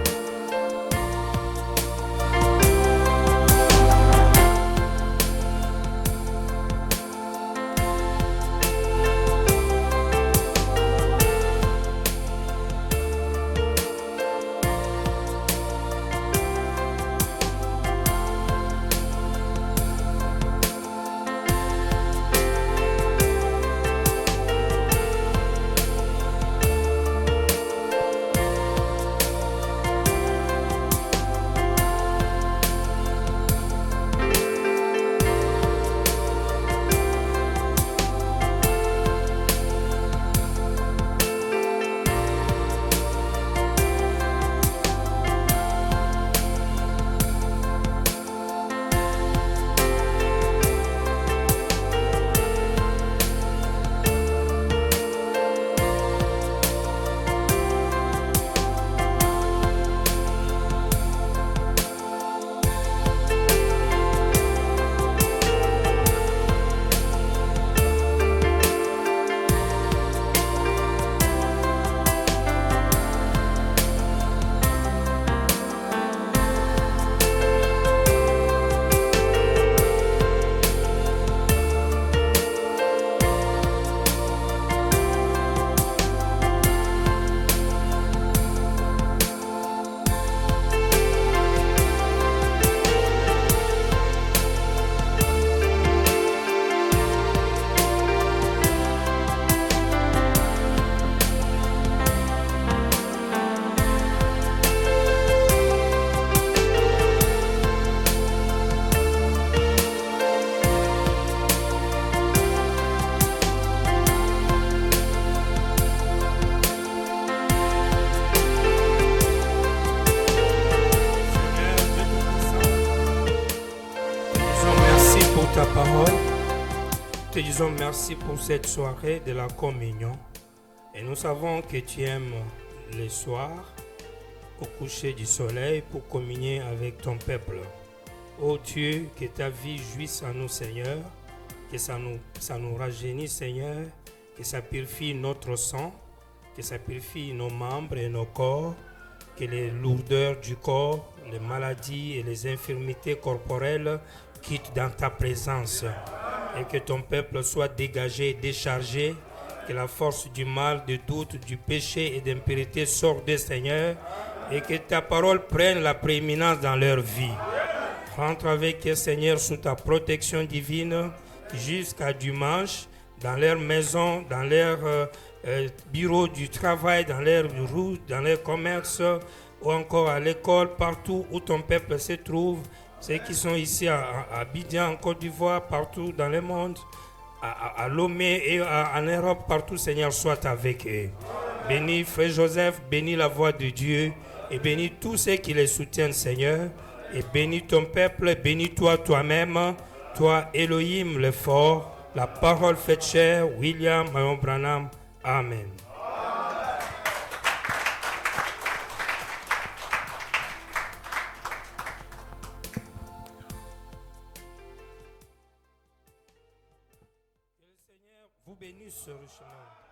te disons merci pour cette soirée de la communion. Et nous savons que tu aimes les soirs, au coucher du soleil, pour communier avec ton peuple. Ô Dieu, que ta vie jouisse en nous, Seigneur, que ça nous rajeunisse, Seigneur, que ça purifie notre sang, que ça purifie nos membres et nos corps, que les lourdeurs du corps, les maladies et les infirmités corporelles quittent dans ta présence et que ton peuple soit dégagé et déchargé, que la force du mal, du doute, du péché et d'impurité sorte des Seigneur et que ta parole prenne la prééminence dans leur vie. Rentre avec eux, Seigneur, sous ta protection divine jusqu'à dimanche, dans leur maison, dans leur bureau du travail, dans leur route, dans leur commerce, ou encore à l'école, partout où ton peuple se trouve. Ceux qui sont ici à Abidjan, en Côte d'Ivoire, partout dans le monde, à Lomé et en Europe, partout, Seigneur, soit avec eux. Bénis Frère Joseph, bénis la voix de Dieu et bénis tous ceux qui les soutiennent, Seigneur. Et bénis ton peuple, bénis-toi toi-même, toi Elohim le fort, la parole faite chair, William Marion Branham. Amen. Que le Seigneur vous bénisse richement.